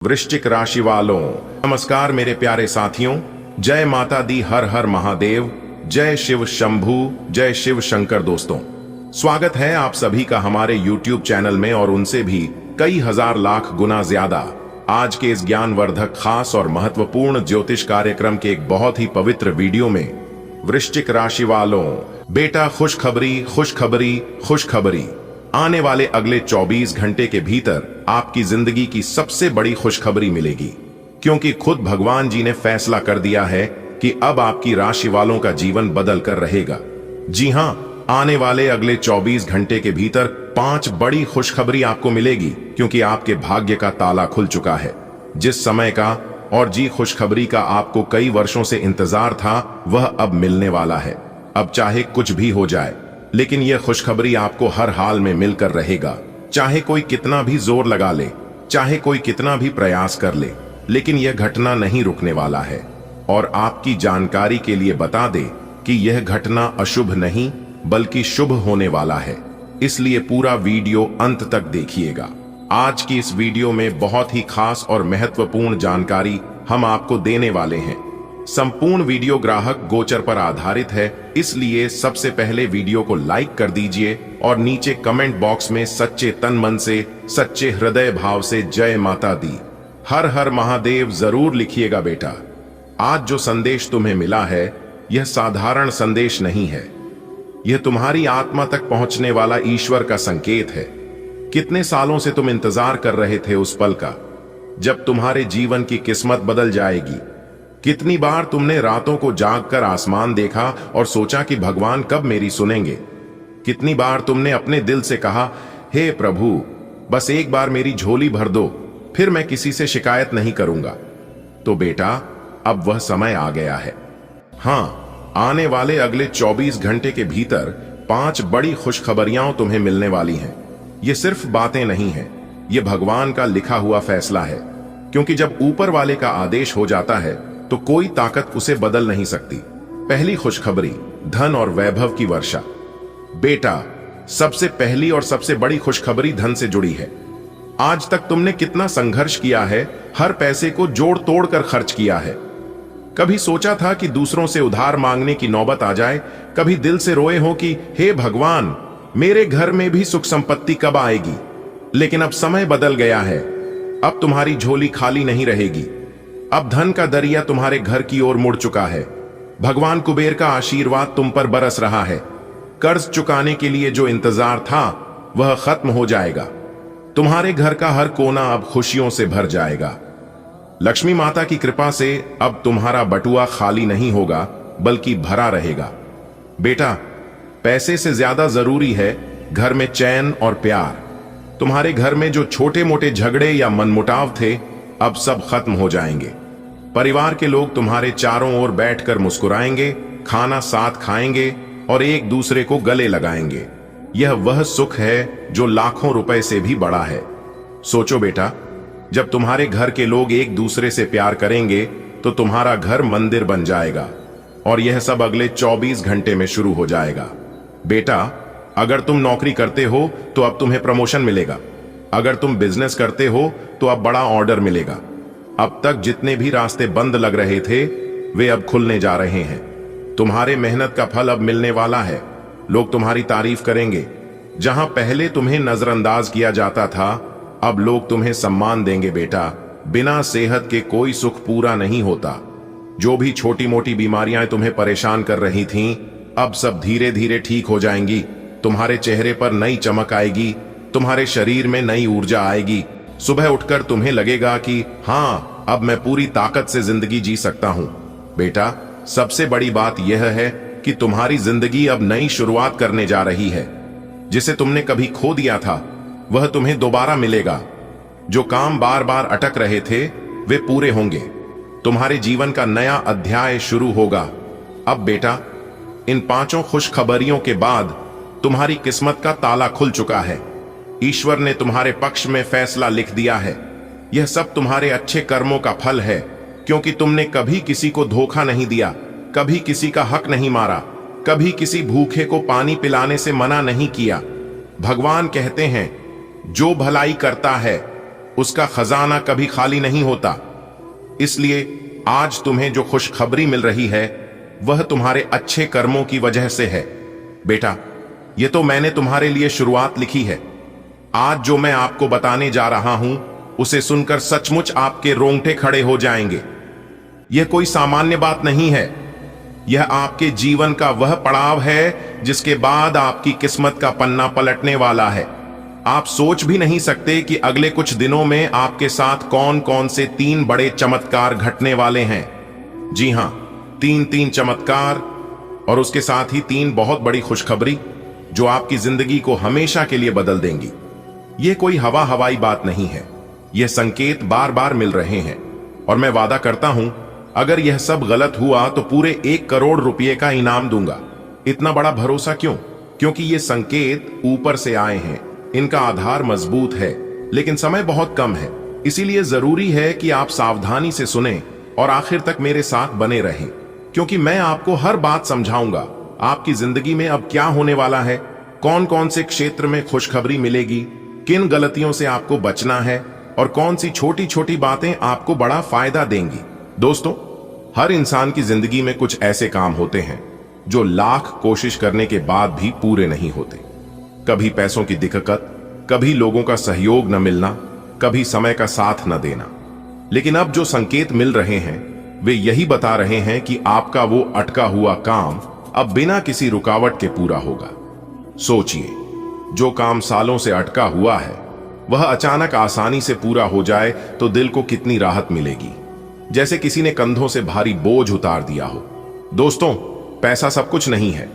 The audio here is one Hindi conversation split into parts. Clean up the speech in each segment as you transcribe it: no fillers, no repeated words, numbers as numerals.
वृश्चिक राशि वालों, नमस्कार मेरे प्यारे साथियों। जय माता दी, हर हर महादेव, जय शिव शंभू, जय शिव शंकर। दोस्तों, स्वागत है आप सभी का हमारे YouTube चैनल में और उनसे भी कई हजार लाख गुना ज्यादा आज के इस ज्ञानवर्धक, खास और महत्वपूर्ण ज्योतिष कार्यक्रम के एक बहुत ही पवित्र वीडियो में। वृश्चिक राशि वालों, बेटा खुशखबरी खुशखबरी खुशखबरी। आने वाले अगले 24 घंटे के भीतर आपकी जिंदगी की सबसे बड़ी खुशखबरी मिलेगी, क्योंकि खुद भगवान जी ने फैसला कर दिया है कि अब आपकी राशि वालों का जीवन बदल कर रहेगा। जी हां, आने वाले अगले 24 घंटे के भीतर 5 बड़ी खुशखबरी आपको मिलेगी, क्योंकि आपके भाग्य का ताला खुल चुका है। जिस समय का और जी खुशखबरी का आपको कई वर्षों से इंतजार था, वह अब मिलने वाला है। अब चाहे कुछ भी हो जाए, लेकिन यह खुशखबरी आपको हर हाल में मिलकर रहेगा। चाहे कोई कितना भी जोर लगा ले, चाहे कोई कितना भी प्रयास कर ले, लेकिन यह घटना नहीं रुकने वाला है। और आपकी जानकारी के लिए बता दें कि यह घटना अशुभ नहीं बल्कि शुभ होने वाला है, इसलिए पूरा वीडियो अंत तक देखिएगा। आज की इस वीडियो में बहुत ही खास और महत्वपूर्ण जानकारी हम आपको देने वाले हैं। संपूर्ण वीडियो ग्राहक गोचर पर आधारित है, इसलिए सबसे पहले वीडियो को लाइक कर दीजिए और नीचे कमेंट बॉक्स में सच्चे तन मन से, सच्चे हृदय भाव से जय माता दी, हर हर महादेव जरूर लिखिएगा। बेटा, आज जो संदेश तुम्हें मिला है, यह साधारण संदेश नहीं है। यह तुम्हारी आत्मा तक पहुंचने वाला ईश्वर का संकेत है। कितने सालों से तुम इंतजार कर रहे थे उस पल का, जब तुम्हारे जीवन की किस्मत बदल जाएगी। कितनी बार तुमने रातों को जागकर आसमान देखा और सोचा कि भगवान कब मेरी सुनेंगे। कितनी बार तुमने अपने दिल से कहा, हे प्रभु, बस एक बार मेरी झोली भर दो, फिर मैं किसी से शिकायत नहीं करूंगा। तो बेटा, अब वह समय आ गया है। हां, आने वाले अगले 24 घंटे के भीतर 5 बड़ी खुशखबरियां तुम्हें मिलने वाली हैं। ये सिर्फ बातें नहीं हैं, ये भगवान का लिखा हुआ फैसला है, क्योंकि जब ऊपर वाले का आदेश हो जाता है तो कोई ताकत उसे बदल नहीं सकती। पहली खुशखबरी, धन और वैभव की वर्षा। बेटा, सबसे पहली और सबसे बड़ी खुशखबरी धन से जुड़ी है। आज तक तुमने कितना संघर्ष किया है, हर पैसे को जोड़ तोड़ कर खर्च किया है। कभी सोचा था कि दूसरों से उधार मांगने की नौबत आ जाए, कभी दिल से रोए हो कि हे भगवान, मेरे घर में भी सुख संपत्ति कब आएगी। लेकिन अब समय बदल गया है। अब तुम्हारी झोली खाली नहीं रहेगी। अब धन का दरिया तुम्हारे घर की ओर मुड़ चुका है। भगवान कुबेर का आशीर्वाद तुम पर बरस रहा है। कर्ज चुकाने के लिए जो इंतजार था, वह खत्म हो जाएगा। तुम्हारे घर का हर कोना अब खुशियों से भर जाएगा। लक्ष्मी माता की कृपा से अब तुम्हारा बटुआ खाली नहीं होगा, बल्कि भरा रहेगा। बेटा, पैसे से ज्यादा जरूरी है घर में चैन और प्यार। तुम्हारे घर में जो छोटे मोटे झगड़े या मनमुटाव थे, अब सब खत्म हो जाएंगे। परिवार के लोग तुम्हारे चारों ओर बैठकर मुस्कुराएंगे, खाना साथ खाएंगे और एक दूसरे को गले लगाएंगे। यह वह सुख है जो लाखों रुपए से भी बड़ा है। सोचो बेटा, जब तुम्हारे घर के लोग एक दूसरे से प्यार करेंगे तो तुम्हारा घर मंदिर बन जाएगा। और यह सब अगले 24 घंटे में शुरू हो जाएगा। बेटा, अगर तुम नौकरी करते हो तो अब तुम्हें प्रमोशन मिलेगा। अगर तुम बिजनेस करते हो तो अब बड़ा ऑर्डर मिलेगा। अब तक जितने भी रास्ते बंद लग रहे थे, वे अब खुलने जा रहे हैं। तुम्हारे मेहनत का फल अब मिलने वाला है। लोग तुम्हारी तारीफ करेंगे। जहां पहले तुम्हें नजरअंदाज किया जाता था, अब लोग तुम्हें सम्मान देंगे। बेटा, बिना सेहत के कोई सुख पूरा नहीं होता। जो भी छोटी मोटी बीमारियां तुम्हें परेशान कर रही थीं, अब सब धीरे धीरे ठीक हो जाएंगी। तुम्हारे चेहरे पर नई चमक आएगी, तुम्हारे शरीर में नई ऊर्जा आएगी। सुबह उठकर तुम्हें लगेगा कि हां, अब मैं पूरी ताकत से जिंदगी जी सकता हूं। बेटा, सबसे बड़ी बात यह है कि तुम्हारी जिंदगी अब नई शुरुआत करने जा रही है। जिसे तुमने कभी खो दिया था, वह तुम्हें दोबारा मिलेगा। जो काम बार बार अटक रहे थे, वे पूरे होंगे। तुम्हारे जीवन का नया अध्याय शुरू होगा। अब बेटा, इन 5 खुशखबरियों के बाद तुम्हारी किस्मत का ताला खुल चुका है। ईश्वर ने तुम्हारे पक्ष में फैसला लिख दिया है। यह सब तुम्हारे अच्छे कर्मों का फल है, क्योंकि तुमने कभी किसी को धोखा नहीं दिया, कभी किसी का हक नहीं मारा, कभी किसी भूखे को पानी पिलाने से मना नहीं किया। भगवान कहते हैं, जो भलाई करता है उसका खजाना कभी खाली नहीं होता। इसलिए आज तुम्हें जो खुशखबरी मिल रही है वह तुम्हारे अच्छे कर्मों की वजह से है। बेटा, यह तो मैंने तुम्हारे लिए शुरुआत लिखी है। आज जो मैं आपको बताने जा रहा हूं उसे सुनकर सचमुच आपके रोंगटे खड़े हो जाएंगे। यह कोई सामान्य बात नहीं है। यह आपके जीवन का वह पड़ाव है जिसके बाद आपकी किस्मत का पन्ना पलटने वाला है। आप सोच भी नहीं सकते कि अगले कुछ दिनों में आपके साथ कौन कौन से 3 बड़े चमत्कार घटने वाले हैं। जी हां, 3 चमत्कार, और उसके साथ ही 3 बहुत बड़ी खुशखबरी जो आपकी जिंदगी को हमेशा के लिए बदल देंगी। यह कोई हवाई बात नहीं है। यह संकेत बार बार मिल रहे हैं और मैं वादा करता हूं, अगर यह सब गलत हुआ तो पूरे 1 करोड़ रुपए का इनाम दूंगा। इतना बड़ा भरोसा क्यों? क्योंकि ये संकेत ऊपर से आए हैं, इनका आधार मजबूत है, लेकिन समय बहुत कम है। इसीलिए जरूरी है कि आप सावधानी से सुने और आखिर तक मेरे साथ बने रहें, क्योंकि मैं आपको हर बात समझाऊंगा। आपकी जिंदगी में अब क्या होने वाला है, कौन कौन से क्षेत्र में खुशखबरी मिलेगी, किन गलतियों से आपको बचना है और कौन सी छोटी छोटी बातें आपको बड़ा फायदा देंगी। दोस्तों, हर इंसान की जिंदगी में कुछ ऐसे काम होते हैं जो लाख कोशिश करने के बाद भी पूरे नहीं होते। कभी पैसों की दिक्कत, कभी लोगों का सहयोग न मिलना, कभी समय का साथ न देना। लेकिन अब जो संकेत मिल रहे हैं वे यही बता रहे हैं कि आपका वो अटका हुआ काम अब बिना किसी रुकावट के पूरा होगा। सोचिए, जो काम सालों से अटका हुआ है वह अचानक आसानी से पूरा हो जाए तो दिल को कितनी राहत मिलेगी, जैसे किसी ने कंधों से भारी बोझ उतार दिया हो। दोस्तों, पैसा सब कुछ नहीं है,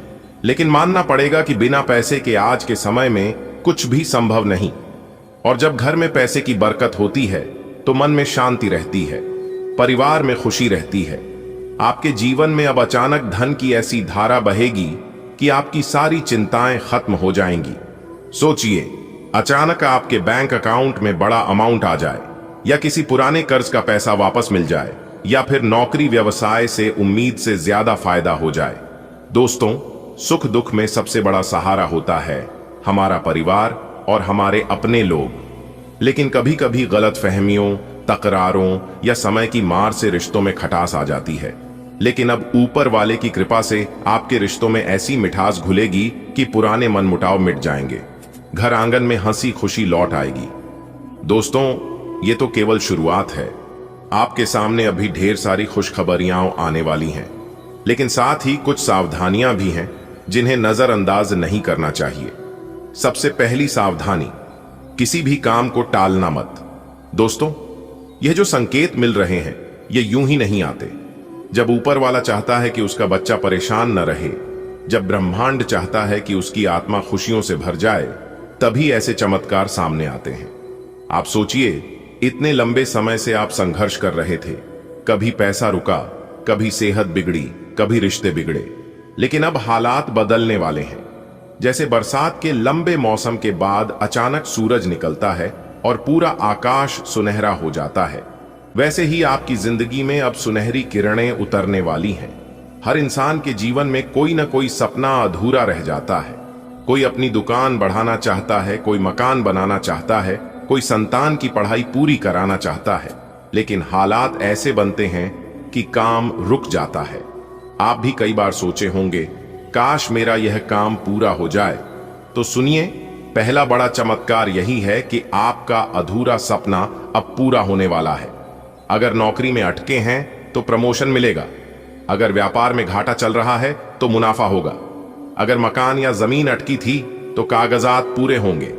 लेकिन मानना पड़ेगा कि बिना पैसे के आज के समय में कुछ भी संभव नहीं। और जब घर में पैसे की बरकत होती है तो मन में शांति रहती है, परिवार में खुशी रहती है। आपके जीवन में अब अचानक धन की ऐसी धारा बहेगी कि आपकी सारी चिंताएं खत्म हो जाएंगी। सोचिए, अचानक आपके बैंक अकाउंट में बड़ा अमाउंट आ जाए, या किसी पुराने कर्ज का पैसा वापस मिल जाए, या फिर नौकरी व्यवसाय से उम्मीद से ज्यादा फायदा हो जाए। दोस्तों, सुख दुख में सबसे बड़ा सहारा होता है हमारा परिवार और हमारे अपने लोग। लेकिन कभी कभी गलतफहमियों, तकरारों या समय की मार से रिश्तों में खटास आ जाती है। लेकिन अब ऊपर वाले की कृपा से आपके रिश्तों में ऐसी मिठास घुलेगी कि पुराने मनमुटाव मिट जाएंगे, घर आंगन में हंसी खुशी लौट आएगी। दोस्तों, ये तो केवल शुरुआत है। आपके सामने अभी ढेर सारी खुशखबरियां आने वाली हैं, लेकिन साथ ही कुछ सावधानियां भी हैं जिन्हें नजरअंदाज नहीं करना चाहिए। सबसे पहली सावधानी, किसी भी काम को टालना मत। दोस्तों, यह जो संकेत मिल रहे हैं ये यूं ही नहीं आते। जब ऊपर वाला चाहता है कि उसका बच्चा परेशान न रहे, जब ब्रह्मांड चाहता है कि उसकी आत्मा खुशियों से भर जाए, तभी ऐसे चमत्कार सामने आते हैं। आप सोचिए, इतने लंबे समय से आप संघर्ष कर रहे थे, कभी पैसा रुका, कभी सेहत बिगड़ी, कभी रिश्ते बिगड़े, लेकिन अब हालात बदलने वाले हैं। जैसे बरसात के लंबे मौसम के बाद अचानक सूरज निकलता है और पूरा आकाश सुनहरा हो जाता है, वैसे ही आपकी जिंदगी में अब सुनहरी किरणें उतरने वाली हैं। हर इंसान के जीवन में कोई ना कोई सपना अधूरा रह जाता है। कोई अपनी दुकान बढ़ाना चाहता है, कोई मकान बनाना चाहता है, कोई संतान की पढ़ाई पूरी कराना चाहता है, लेकिन हालात ऐसे बनते हैं कि काम रुक जाता है। आप भी कई बार सोचे होंगे, काश मेरा यह काम पूरा हो जाए। तो सुनिए, पहला बड़ा चमत्कार यही है कि आपका अधूरा सपना अब पूरा होने वाला है। अगर नौकरी में अटके हैं तो प्रमोशन मिलेगा, अगर व्यापार में घाटा चल रहा है तो मुनाफा होगा, अगर मकान या जमीन अटकी थी तो कागजात पूरे होंगे,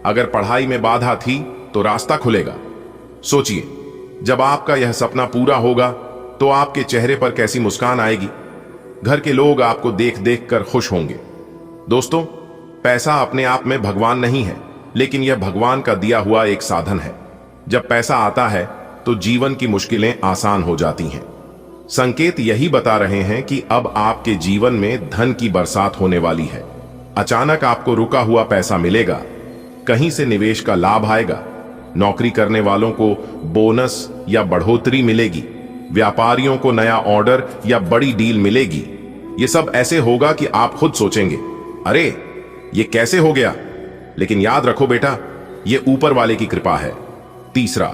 अगर पढ़ाई में बाधा थी तो रास्ता खुलेगा। सोचिए, जब आपका यह सपना पूरा होगा तो आपके चेहरे पर कैसी मुस्कान आएगी। घर के लोग आपको देख देख कर खुश होंगे। दोस्तों, पैसा अपने आप में भगवान नहीं है, लेकिन यह भगवान का दिया हुआ एक साधन है। जब पैसा आता है तो जीवन की मुश्किलें आसान हो जाती हैं। संकेत यही बता रहे हैं कि अब आपके जीवन में धन की बरसात होने वाली है। अचानक आपको रुका हुआ पैसा मिलेगा, कहीं से निवेश का लाभ आएगा, नौकरी करने वालों को बोनस या बढ़ोतरी मिलेगी, व्यापारियों को नया ऑर्डर या बड़ी डील मिलेगी। ये सब ऐसे होगा कि आप खुद सोचेंगे, अरे ये कैसे हो गया। लेकिन याद रखो बेटा, ये ऊपर वाले की कृपा है। तीसरा,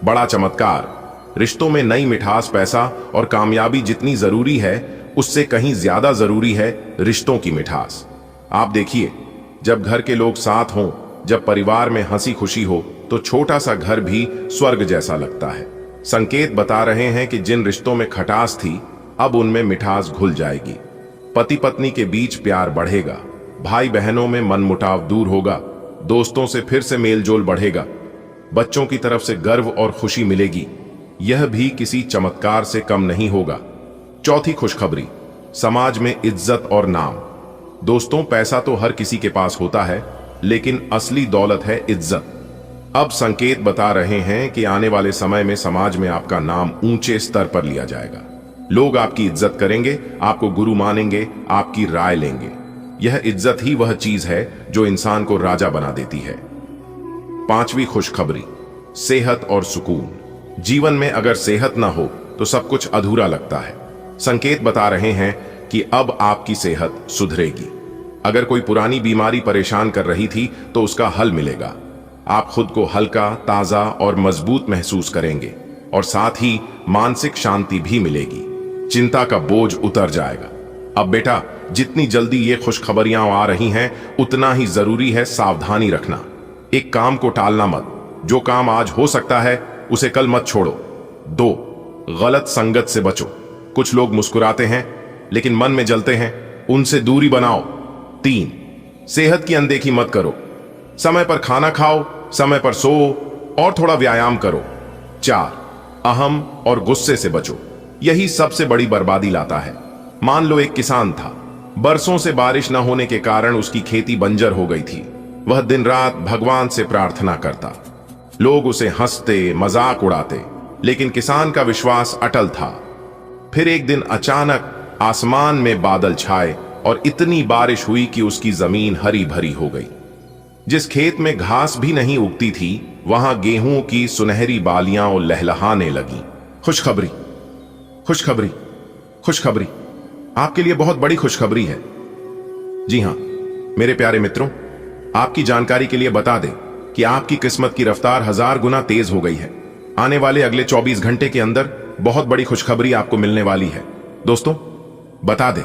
बड़ा चमत्कार। रिश्तों में नई मिठास, पैसा और कामयाबी जितनी जरूरी है उससे कहीं ज्यादा जरूरी है रिश्तों की मिठास। आप देखिए, जब घर के लोग साथ हों, जब परिवार में हंसी खुशी हो, तो छोटा सा घर भी स्वर्ग जैसा लगता है। संकेत बता रहे हैं कि जिन रिश्तों में खटास थी, अब उनमें मिठास घुल जाएगी। पति पत्नी के बीच प्यार बढ़ेगा, भाई बहनों में मनमुटाव दूर होगा, दोस्तों से फिर से मेलजोल बढ़ेगा, बच्चों की तरफ से गर्व और खुशी मिलेगी। यह भी किसी चमत्कार से कम नहीं होगा। चौथी खुशखबरी, समाज में इज्जत और नाम। दोस्तों, पैसा तो हर किसी के पास होता है, लेकिन असली दौलत है इज्जत। अब संकेत बता रहे हैं कि आने वाले समय में समाज में आपका नाम ऊंचे स्तर पर लिया जाएगा। लोग आपकी इज्जत करेंगे, आपको गुरु मानेंगे, आपकी राय लेंगे। यह इज्जत ही वह चीज है जो इंसान को राजा बना देती है। पांचवी खुशखबरी, सेहत और सुकून। जीवन में अगर सेहत ना हो तो सब कुछ अधूरा लगता है। संकेत बता रहे हैं कि अब आपकी सेहत सुधरेगी। अगर कोई पुरानी बीमारी परेशान कर रही थी तो उसका हल मिलेगा। आप खुद को हल्का, ताजा और मजबूत महसूस करेंगे और साथ ही मानसिक शांति भी मिलेगी। चिंता का बोझ उतर जाएगा। अब बेटा, जितनी जल्दी ये खुशखबरियां आ रही हैं, उतना ही जरूरी है सावधानी रखना। एक काम को टालना मत। जो काम आज हो सकता है उसे कल मत छोड़ो। 2, गलत संगत से बचो। कुछ लोग मुस्कुराते हैं लेकिन मन में जलते हैं, उनसे दूरी बनाओ। 3, सेहत की अनदेखी मत करो। समय पर खाना खाओ, समय पर सो और थोड़ा व्यायाम करो। 4, अहम और गुस्से से बचो। यही सबसे बड़ी बर्बादी लाता है। मान लो एक किसान था, बरसों से बारिश न होने के कारण उसकी खेती बंजर हो गई थी। वह दिन रात भगवान से प्रार्थना करता। लोग उसे हंसते, मजाक उड़ाते, लेकिन किसान का विश्वास अटल था। फिर एक दिन अचानक आसमान में बादल छाए और इतनी बारिश हुई कि उसकी जमीन हरी भरी हो गई। जिस खेत में घास भी नहीं उगती थी, वहां गेहूं की सुनहरी बालियां और लहलहाने लगी। खुशखबरी, खुशखबरी, खुशखबरी। आपके लिए बहुत बड़ी खुशखबरी है। जी हां मेरे प्यारे मित्रों, आपकी जानकारी के लिए बता दें कि आपकी किस्मत की रफ्तार 1000 गुना तेज हो गई है। आने वाले अगले 24 घंटे के अंदर बहुत बड़ी खुशखबरी आपको मिलने वाली है। दोस्तों, बता दें,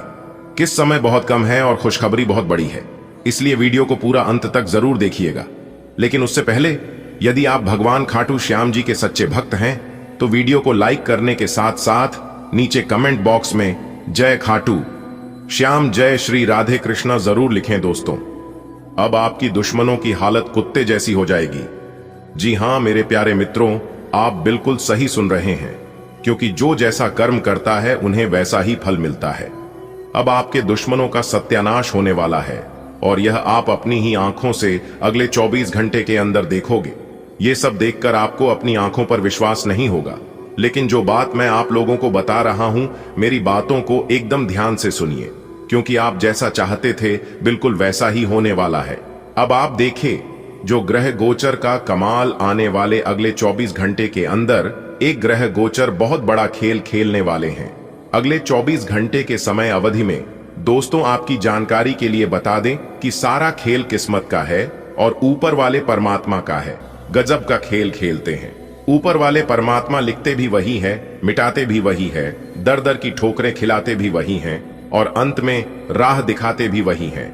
किस समय बहुत कम है और खुशखबरी बहुत बड़ी है, इसलिए वीडियो को पूरा अंत तक जरूर देखिएगा। लेकिन उससे पहले, यदि आप भगवान खाटू श्याम जी के सच्चे भक्त हैं तो वीडियो को लाइक करने के साथ साथ नीचे कमेंट बॉक्स में जय खाटू श्याम, जय श्री राधे कृष्णा जरूर लिखें। दोस्तों, अब आपकी दुश्मनों की हालत कुत्ते जैसी हो जाएगी। जी हां मेरे प्यारे मित्रों, आप बिल्कुल सही सुन रहे हैं, क्योंकि जो जैसा कर्म करता है उन्हें वैसा ही फल मिलता है। अब आपके दुश्मनों का सत्यानाश होने वाला है और यह आप अपनी ही आंखों से अगले 24 घंटे के अंदर देखोगे। ये सब देखकर आपको अपनी आंखों पर विश्वास नहीं होगा, लेकिन जो बात मैं आप लोगों को बता रहा हूं, मेरी बातों को एकदम ध्यान से सुनिए, क्योंकि आप जैसा चाहते थे बिल्कुल वैसा ही होने वाला है। अब आप देखिए, जो ग्रह गोचर का कमाल आने वाले अगले 24 घंटे के अंदर एक ग्रह गोचर बहुत बड़ा खेल खेलने वाले हैं। अगले 24 घंटे के समय अवधि में दोस्तों, आपकी जानकारी के लिए बता दें कि सारा खेल किस्मत का है और ऊपर वाले परमात्मा का है। गजब का खेल खेलते हैं। ऊपर वाले परमात्मा लिखते भी वही है, मिटाते भी वही है, दर दर की ठोकरें खिलाते भी वही हैं और अंत में राह दिखाते भी वही हैं।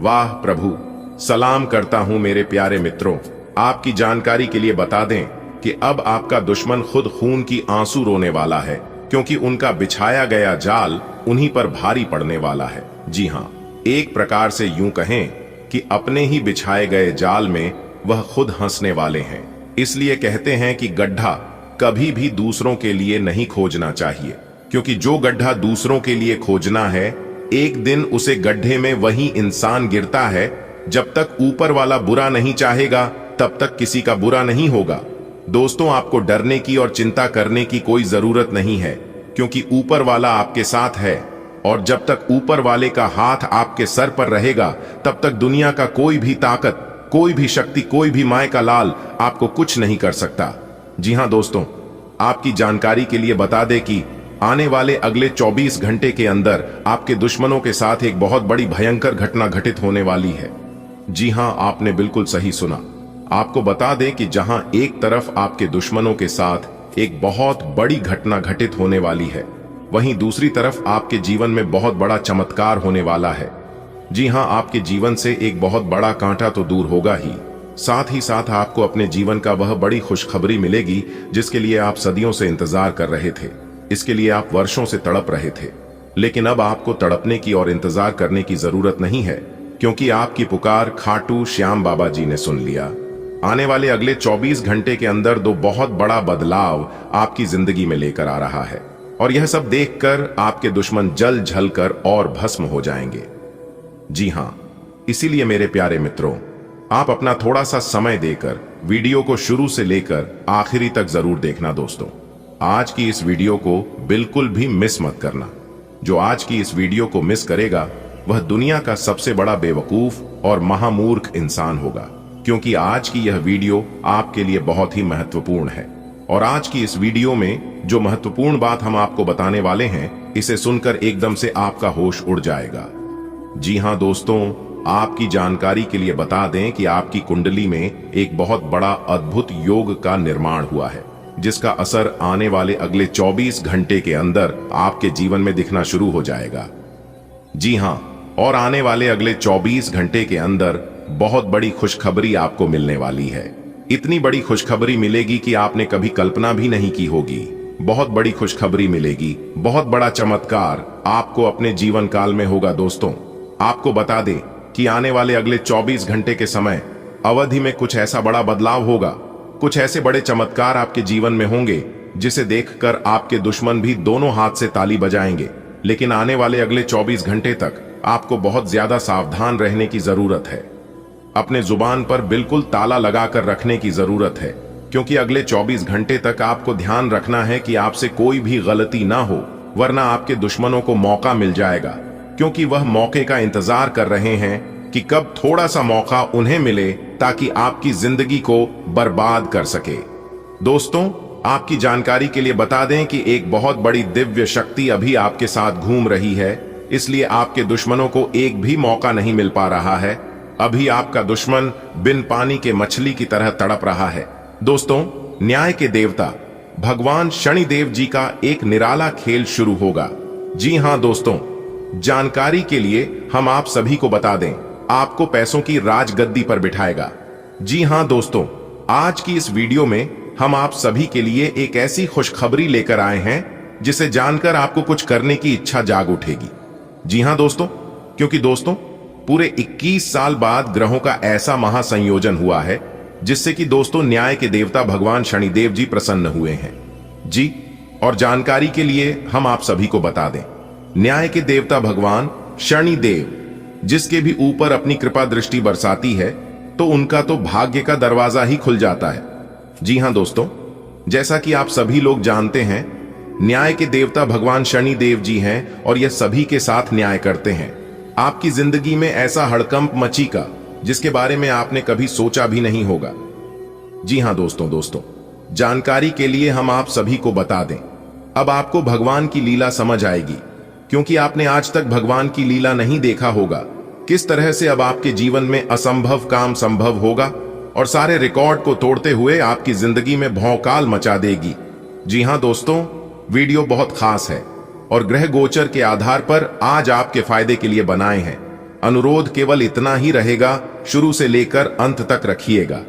वाह प्रभु, सलाम करता हूं मेरे प्यारे मित्रों। आपकी जानकारी के लिए बता दें कि अब आपका दुश्मन खुद खून की आंसू रोने वाला है, क्योंकि उनका बिछाया गया जाल उन्हीं पर भारी पड़ने वाला है। जी हां, एक प्रकार से यूं कहें कि अपने ही बिछाए गए जाल में वह खुद हंसने वाले हैं। इसलिए कहते हैं कि गड्ढा कभी भी दूसरों के लिए नहीं खोजना चाहिए, क्योंकि जो गड्ढा दूसरों के लिए खोजना है, एक दिन उसे गड्ढे में वही इंसान गिरता है। जब तक ऊपर वाला बुरा नहीं चाहेगा, तब तक किसी का बुरा नहीं होगा। दोस्तों, आपको डरने की और चिंता करने की कोई जरूरत नहीं है, क्योंकि ऊपर वाला आपके साथ है। और जब तक ऊपर वाले का हाथ आपके सर पर रहेगा, तब तक दुनिया का कोई भी ताकत, कोई भी शक्ति, कोई भी माय का लाल आपको कुछ नहीं कर सकता। जी हां दोस्तों, आपकी जानकारी के लिए बता दें कि आने वाले अगले 24 घंटे के अंदर आपके दुश्मनों के साथ एक बहुत बड़ी भयंकर घटना घटित होने वाली है। जी हां, आपने बिल्कुल सही सुना। आपको बता दें कि जहां एक तरफ आपके दुश्मनों के साथ एक बहुत बड़ी घटना घटित होने वाली है, वहीं दूसरी तरफ आपके जीवन में बहुत बड़ा चमत्कार होने वाला है। जी हां, आपके जीवन से एक बहुत बड़ा कांटा तो दूर होगा ही साथ आपको अपने जीवन का वह बड़ी खुशखबरी मिलेगी जिसके लिए आप सदियों से इंतजार कर रहे थे। इसके लिए आप वर्षों से तड़प रहे थे, लेकिन अब आपको तड़पने की और इंतजार करने की जरूरत नहीं है, क्योंकि आपकी पुकार खाटू श्याम बाबा जी ने सुन लिया। आने वाले अगले 24 घंटे के अंदर दो बहुत बड़ा बदलाव आपकी जिंदगी में लेकर आ रहा है, और यह सब देखकर आपके दुश्मन जल जल कर और भस्म हो जाएंगे। जी हां, इसीलिए मेरे प्यारे मित्रों, आप अपना थोड़ा सा समय देकर वीडियो को शुरू से लेकर आखिरी तक जरूर देखना। दोस्तों, आज की इस वीडियो को बिल्कुल भी मिस मत करना। जो आज की इस वीडियो को मिस करेगा वह दुनिया का सबसे बड़ा बेवकूफ और महामूर्ख इंसान होगा, क्योंकि आज की यह वीडियो आपके लिए बहुत ही महत्वपूर्ण है। और आज की इस वीडियो में जो महत्वपूर्ण बात हम आपको बताने वाले हैं, इसे सुनकर एकदम से आपका होश उड़ जाएगा। जी हां दोस्तों, आपकी जानकारी के लिए बता दें कि आपकी कुंडली में एक बहुत बड़ा अद्भुत योग का निर्माण हुआ है, जिसका असर आने वाले अगले 24 घंटे के अंदर आपके जीवन में दिखना शुरू हो जाएगा। जी हां, और आने वाले अगले 24 घंटे के अंदर बहुत बड़ी खुशखबरी आपको मिलने वाली है। इतनी बड़ी खुशखबरी मिलेगी कि आपने कभी कल्पना भी नहीं की होगी। बहुत बड़ी खुशखबरी मिलेगी, बहुत बड़ा चमत्कार आपको अपने जीवन काल में होगा। दोस्तों, आपको बता दें कि आने वाले अगले 24 घंटे के समय अवधि में कुछ ऐसा बड़ा बदलाव होगा, कुछ ऐसे बड़े चमत्कार आपके जीवन में होंगे जिसे देखकर आपके दुश्मन भी दोनों हाथ से ताली बजाएंगे। लेकिन आने वाले अगले 24 घंटे तक आपको बहुत ज्यादा सावधान रहने की जरूरत है। अपने जुबान पर बिल्कुल ताला लगाकर रखने की जरूरत है, क्योंकि अगले 24 घंटे तक आपको ध्यान रखना है कि आपसे कोई भी गलती ना हो, वरना आपके दुश्मनों को मौका मिल जाएगा, क्योंकि वह मौके का इंतजार कर रहे हैं कि कब थोड़ा सा मौका उन्हें मिले ताकि आपकी जिंदगी को बर्बाद कर सके। दोस्तों, आपकी जानकारी के लिए बता दें कि एक बहुत बड़ी दिव्य शक्ति अभी आपके साथ घूम रही है, इसलिए आपके दुश्मनों को एक भी मौका नहीं मिल पा रहा है। अभी आपका दुश्मन बिन पानी के मछली की तरह तड़प रहा है। दोस्तों, न्याय के देवता भगवान शनिदेव जी का एक निराला खेल शुरू होगा। जी हां दोस्तों, जानकारी के लिए हम आप सभी को बता दें, आपको पैसों की राजगद्दी पर बिठाएगा। जी हां दोस्तों, आज की इस वीडियो में हम आप सभी के लिए एक ऐसी खुशखबरी लेकर आए हैं जिसे जानकर आपको कुछ करने की इच्छा जाग उठेगी। जी हां दोस्तों, क्योंकि दोस्तों पूरे 21 साल बाद ग्रहों का ऐसा महासंयोजन हुआ है जिससे कि दोस्तों न्याय के देवता भगवान शनिदेव जी प्रसन्न हुए हैं। जी, और जानकारी के लिए हम आप सभी को बता दें, न्याय के देवता भगवान शनिदेव जिसके भी ऊपर अपनी कृपा दृष्टि बरसाती है तो उनका तो भाग्य का दरवाजा ही खुल जाता है। जी हां दोस्तों, जैसा कि आप सभी लोग जानते हैं, न्याय के देवता भगवान शनिदेव जी हैं और यह सभी के साथ न्याय करते हैं। आपकी जिंदगी में ऐसा हड़कंप मचेगा जिसके बारे में आपने कभी सोचा भी नहीं होगा। जी हां दोस्तों, जानकारी के लिए हम आप सभी को बता दें, अब आपको भगवान की लीला समझ आएगी, क्योंकि आपने आज तक भगवान की लीला नहीं देखा होगा। किस तरह से अब आपके जीवन में असंभव काम संभव होगा और सारे रिकॉर्ड को तोड़ते हुए आपकी जिंदगी में भौकाल मचा देगी। जी हां दोस्तों, वीडियो बहुत खास है और ग्रह गोचर के आधार पर आज आपके फायदे के लिए बनाए हैं। अनुरोध केवल इतना ही रहेगा, शुरू से लेकर अंत तक रखिएगा।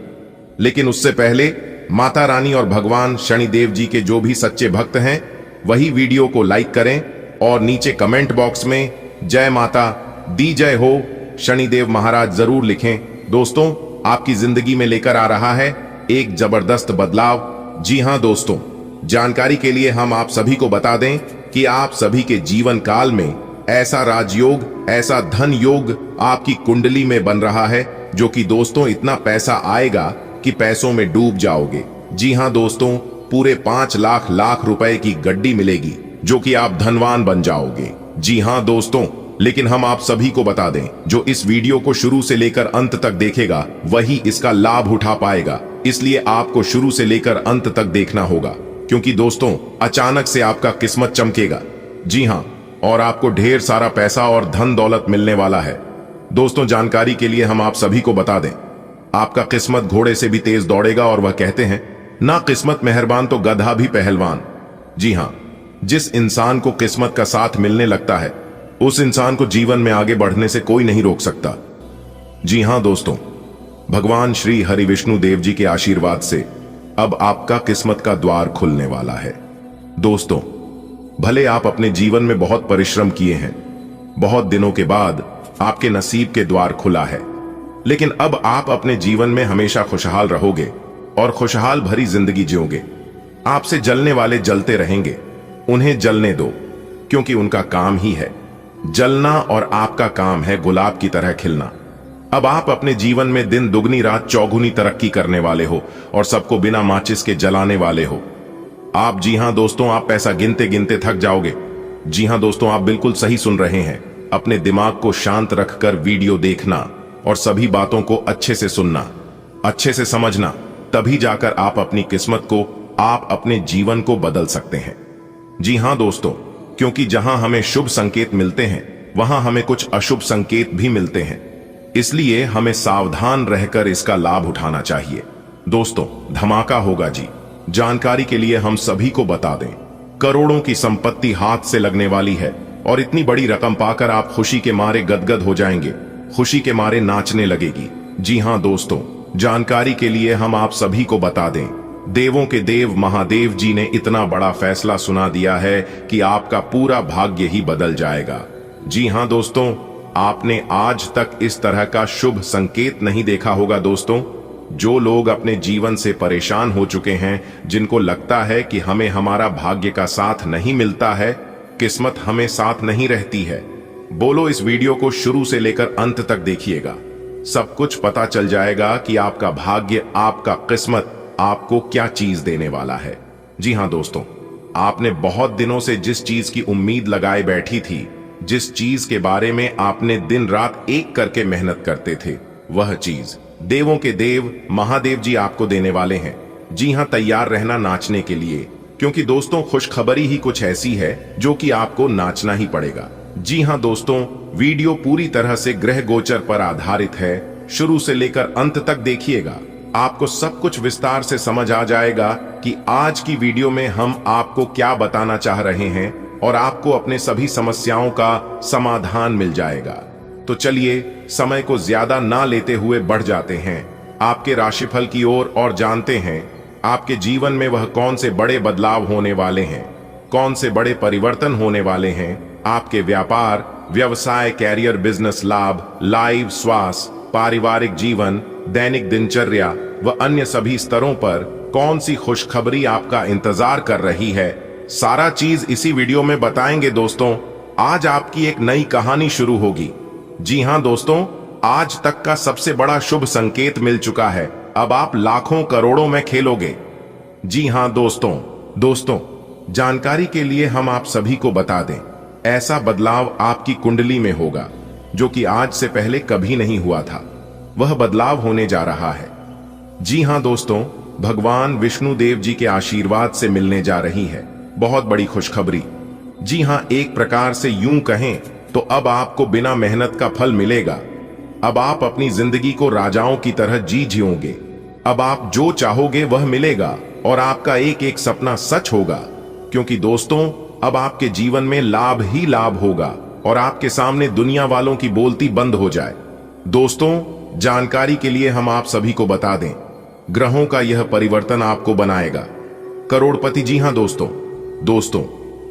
लेकिन उससे पहले माता रानी और भगवान शनिदेव जी के जो भी सच्चे भक्त हैं वही वीडियो को लाइक करें और नीचे कमेंट बॉक्स में जय माता दी जय हो शनिदेव महाराज जरूर लिखें। दोस्तों, आपकी जिंदगी में लेकर आ रहा है एक जबरदस्त बदलाव। जी हां दोस्तों, जानकारी के लिए हम आप सभी को बता दें कि आप सभी के जीवन काल में ऐसा राजयोग, ऐसा धन योग आपकी कुंडली में बन रहा है जो कि दोस्तों इतना पैसा आएगा कि पैसों में डूब जाओगे। जी हां दोस्तों, पूरे 5 लाख रुपए की गड्डी मिलेगी जो कि आप धनवान बन जाओगे। जी हां दोस्तों, लेकिन हम आप सभी को बता दें, जो इस वीडियो को शुरू से लेकर अंत तक देखेगा वही इसका लाभ उठा पाएगा। इसलिए आपको शुरू से लेकर अंत तक देखना होगा, क्योंकि दोस्तों अचानक से आपका किस्मत चमकेगा। जी हां, और आपको ढेर सारा पैसा और धन दौलत मिलने वाला है। दोस्तों, जानकारी के लिए हम आप सभी को बता दें, आपका किस्मत घोड़े से भी तेज दौड़ेगा और वह कहते हैं ना किस्मत मेहरबान तो गधा भी पहलवान। जी हां, जिस इंसान को किस्मत का साथ मिलने लगता है उस इंसान को जीवन में आगे बढ़ने से कोई नहीं रोक सकता। जी हां दोस्तों, भगवान श्री हरि विष्णु देव जी के आशीर्वाद से अब आपका किस्मत का द्वार खुलने वाला है। दोस्तों, भले आप अपने जीवन में बहुत परिश्रम किए हैं, बहुत दिनों के बाद आपके नसीब के द्वार खुला है, लेकिन अब आप अपने जीवन में हमेशा खुशहाल रहोगे और खुशहाल भरी जिंदगी जियोगे। आपसे जलने वाले जलते रहेंगे, उन्हें जलने दो, क्योंकि उनका काम ही है जलना और आपका काम है गुलाब की तरह खिलना। अब आप अपने जीवन में दिन दुगनी रात चौगुनी तरक्की करने वाले हो और सबको बिना माचिस के जलाने वाले हो आप। जी हां दोस्तों, आप पैसा गिनते गिनते थक जाओगे। जी हां दोस्तों, आप बिल्कुल सही सुन रहे हैं। अपने दिमाग को शांत रखकर वीडियो देखना और सभी बातों को अच्छे से सुनना, अच्छे से समझना, तभी जाकर आप अपनी किस्मत को, आप अपने जीवन को बदल सकते हैं। जी हां दोस्तों, क्योंकि जहां हमें शुभ संकेत मिलते हैं वहां हमें कुछ अशुभ संकेत भी मिलते हैं, इसलिए हमें सावधान रहकर इसका लाभ उठाना चाहिए। दोस्तों, धमाका होगा जी। जानकारी के लिए हम सभी को बता दें, करोड़ों की संपत्ति हाथ से लगने वाली है और इतनी बड़ी रकम पाकर आप खुशी के मारे गदगद हो जाएंगे, खुशी के मारे नाचने लगेगी। जी हां दोस्तों, जानकारी के लिए हम आप सभी को बता दें, देवों के देव महादेव जी ने इतना बड़ा फैसला सुना दिया है कि आपका पूरा भाग्य ही बदल जाएगा। जी हां दोस्तों, आपने आज तक इस तरह का शुभ संकेत नहीं देखा होगा। दोस्तों, जो लोग अपने जीवन से परेशान हो चुके हैं, जिनको लगता है कि हमें हमारा भाग्य का साथ नहीं मिलता है, किस्मत हमें साथ नहीं रहती है, बोलो इस वीडियो को शुरू से लेकर अंत तक देखिएगा। सब कुछ पता चल जाएगा कि आपका भाग्य, आपका किस्मत आपको क्या चीज देने वाला है। जी हां दोस्तों, आपने बहुत दिनों से जिस चीज की उम्मीद लगाए बैठी थी, जिस चीज के बारे में आपने दिन रात एक करके मेहनत करते थे, वह चीज देवों के देव महादेव जी आपको देने वाले हैं। जी हां, तैयार रहना नाचने के लिए, क्योंकि दोस्तों खुशखबरी ही कुछ ऐसी है जो कि आपको नाचना ही पड़ेगा। जी हां दोस्तों, वीडियो पूरी तरह से ग्रह गोचर पर आधारित है। शुरू से लेकर अंत तक देखिएगा, आपको सब कुछ विस्तार से समझ आ जाएगा कि आज की वीडियो में हम आपको क्या बताना चाह रहे हैं और आपको अपने सभी समस्याओं का समाधान मिल जाएगा। तो चलिए समय को ज्यादा ना लेते हुए बढ़ जाते हैं आपके राशिफल की ओर और जानते हैं आपके जीवन में वह कौन से बड़े बदलाव होने वाले हैं, कौन से बड़े परिवर्तन होने वाले हैं। आपके व्यापार, व्यवसाय, कैरियर, बिजनेस, लाभ, लाइव, स्वास्थ्य, पारिवारिक जीवन, दैनिक दिनचर्या व अन्य सभी स्तरों पर कौन सी खुशखबरी आपका इंतजार कर रही है, सारा चीज इसी वीडियो में बताएंगे। दोस्तों, आज आपकी एक नई कहानी शुरू होगी। जी हां दोस्तों, आज तक का सबसे बड़ा शुभ संकेत मिल चुका है। अब आप लाखों करोड़ों में खेलोगे। जी हां दोस्तों, जानकारी के लिए हम आप सभी को बता दें, ऐसा बदलाव आपकी कुंडली में होगा जो कि आज से पहले कभी नहीं हुआ था। वह बदलाव होने जा रहा है। जी हां दोस्तों, भगवान विष्णु देव जी के आशीर्वाद से मिलने जा रही है बहुत बड़ी खुशखबरी। जी हां, एक प्रकार से यूं कहें तो अब आपको बिना मेहनत का फल मिलेगा। अब आप अपनी जिंदगी को राजाओं की तरह जी जियोगे। अब आप जो चाहोगे वह मिलेगा और आपका एक एक सपना सच होगा, क्योंकि दोस्तों अब आपके जीवन में लाभ ही लाभ होगा और आपके सामने दुनिया वालों की बोलती बंद हो जाए। दोस्तों, जानकारी के लिए हम आप सभी को बता दें, ग्रहों का यह परिवर्तन आपको बनाएगा करोड़पति। जी हां दोस्तों,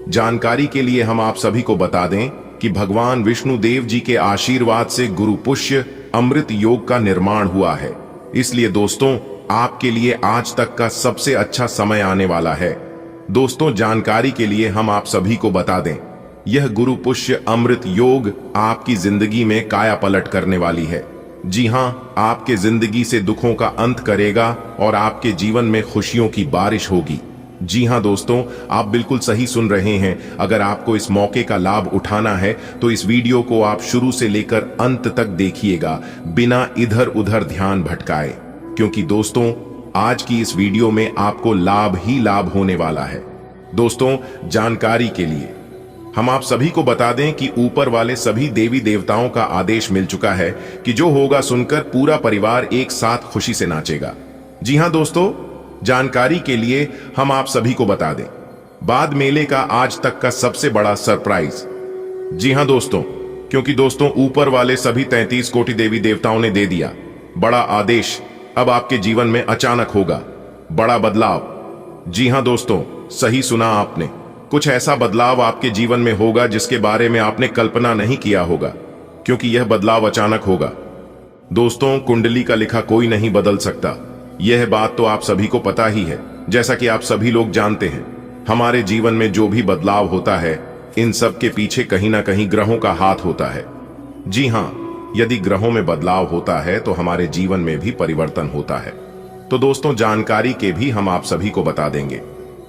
जानकारी के लिए हम आप सभी को बता दें कि भगवान विष्णु देव जी के आशीर्वाद से गुरु पुष्य अमृत योग का निर्माण हुआ है। इसलिए दोस्तों, आपके लिए आज तक का सबसे अच्छा समय आने वाला है। दोस्तों, जानकारी के लिए हम आप सभी को बता दें, यह गुरु पुष्य अमृत योग आपकी जिंदगी में काया पलट करने वाली है। जी हां, आपके जिंदगी से दुखों का अंत करेगा और आपके जीवन में खुशियों की बारिश होगी। जी हां दोस्तों, आप बिल्कुल सही सुन रहे हैं। अगर आपको इस मौके का लाभ उठाना है तो इस वीडियो को आप शुरू से लेकर अंत तक देखिएगा, बिना इधर उधर ध्यान भटकाए, क्योंकि दोस्तों आज की इस वीडियो में आपको लाभ ही लाभ होने वाला है। दोस्तों, जानकारी के लिए हम आप सभी को बता दें कि ऊपर वाले सभी देवी देवताओं का आदेश मिल चुका है कि जो होगा सुनकर पूरा परिवार एक साथ खुशी से नाचेगा। जी हां दोस्तों, जानकारी के लिए हम आप सभी को बता दें, बाद मेले का आज तक का सबसे बड़ा सरप्राइज। जी हां दोस्तों, क्योंकि दोस्तों ऊपर वाले सभी 33 कोटि देवी देवताओं ने दे दिया बड़ा आदेश। अब आपके जीवन में अचानक होगा बड़ा बदलाव। जी हां दोस्तों, सही सुना आपने, कुछ ऐसा बदलाव आपके जीवन में होगा जिसके बारे में आपने कल्पना नहीं किया होगा, क्योंकि यह बदलाव अचानक होगा। दोस्तों, कुंडली का लिखा कोई नहीं बदल सकता, यह बात तो आप सभी को पता ही है। जैसा कि आप सभी लोग जानते हैं, हमारे जीवन में जो भी बदलाव होता है, इन सब के पीछे कहीं ना कहीं ग्रहों का हाथ होता है। जी हां, यदि ग्रहों में बदलाव होता है तो हमारे जीवन में भी परिवर्तन होता है। तो दोस्तों, जानकारी के भी हम आप सभी को बता देंगे।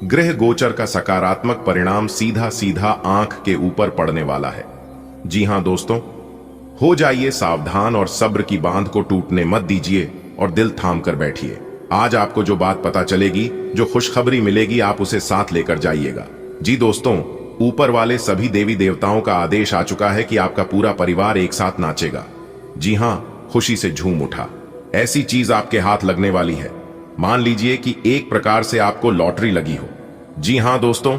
ग्रह गोचर का सकारात्मक परिणाम सीधा सीधा आंख के ऊपर पड़ने वाला है। जी हां दोस्तों, हो जाइए सावधान और सब्र की बांध को टूटने मत दीजिए और दिल थाम कर बैठिए। आज आपको जो बात पता चलेगी, जो खुशखबरी मिलेगी, आप उसे साथ लेकर जाइएगा। जी दोस्तों, ऊपर वाले सभी देवी देवताओं का आदेश आ चुका है कि आपका पूरा परिवार एक साथ नाचेगा। जी हां, खुशी से झूम उठा। ऐसी चीज आपके हाथ लगने वाली है, मान लीजिए कि एक प्रकार से आपको लॉटरी लगी हो। जी हां दोस्तों,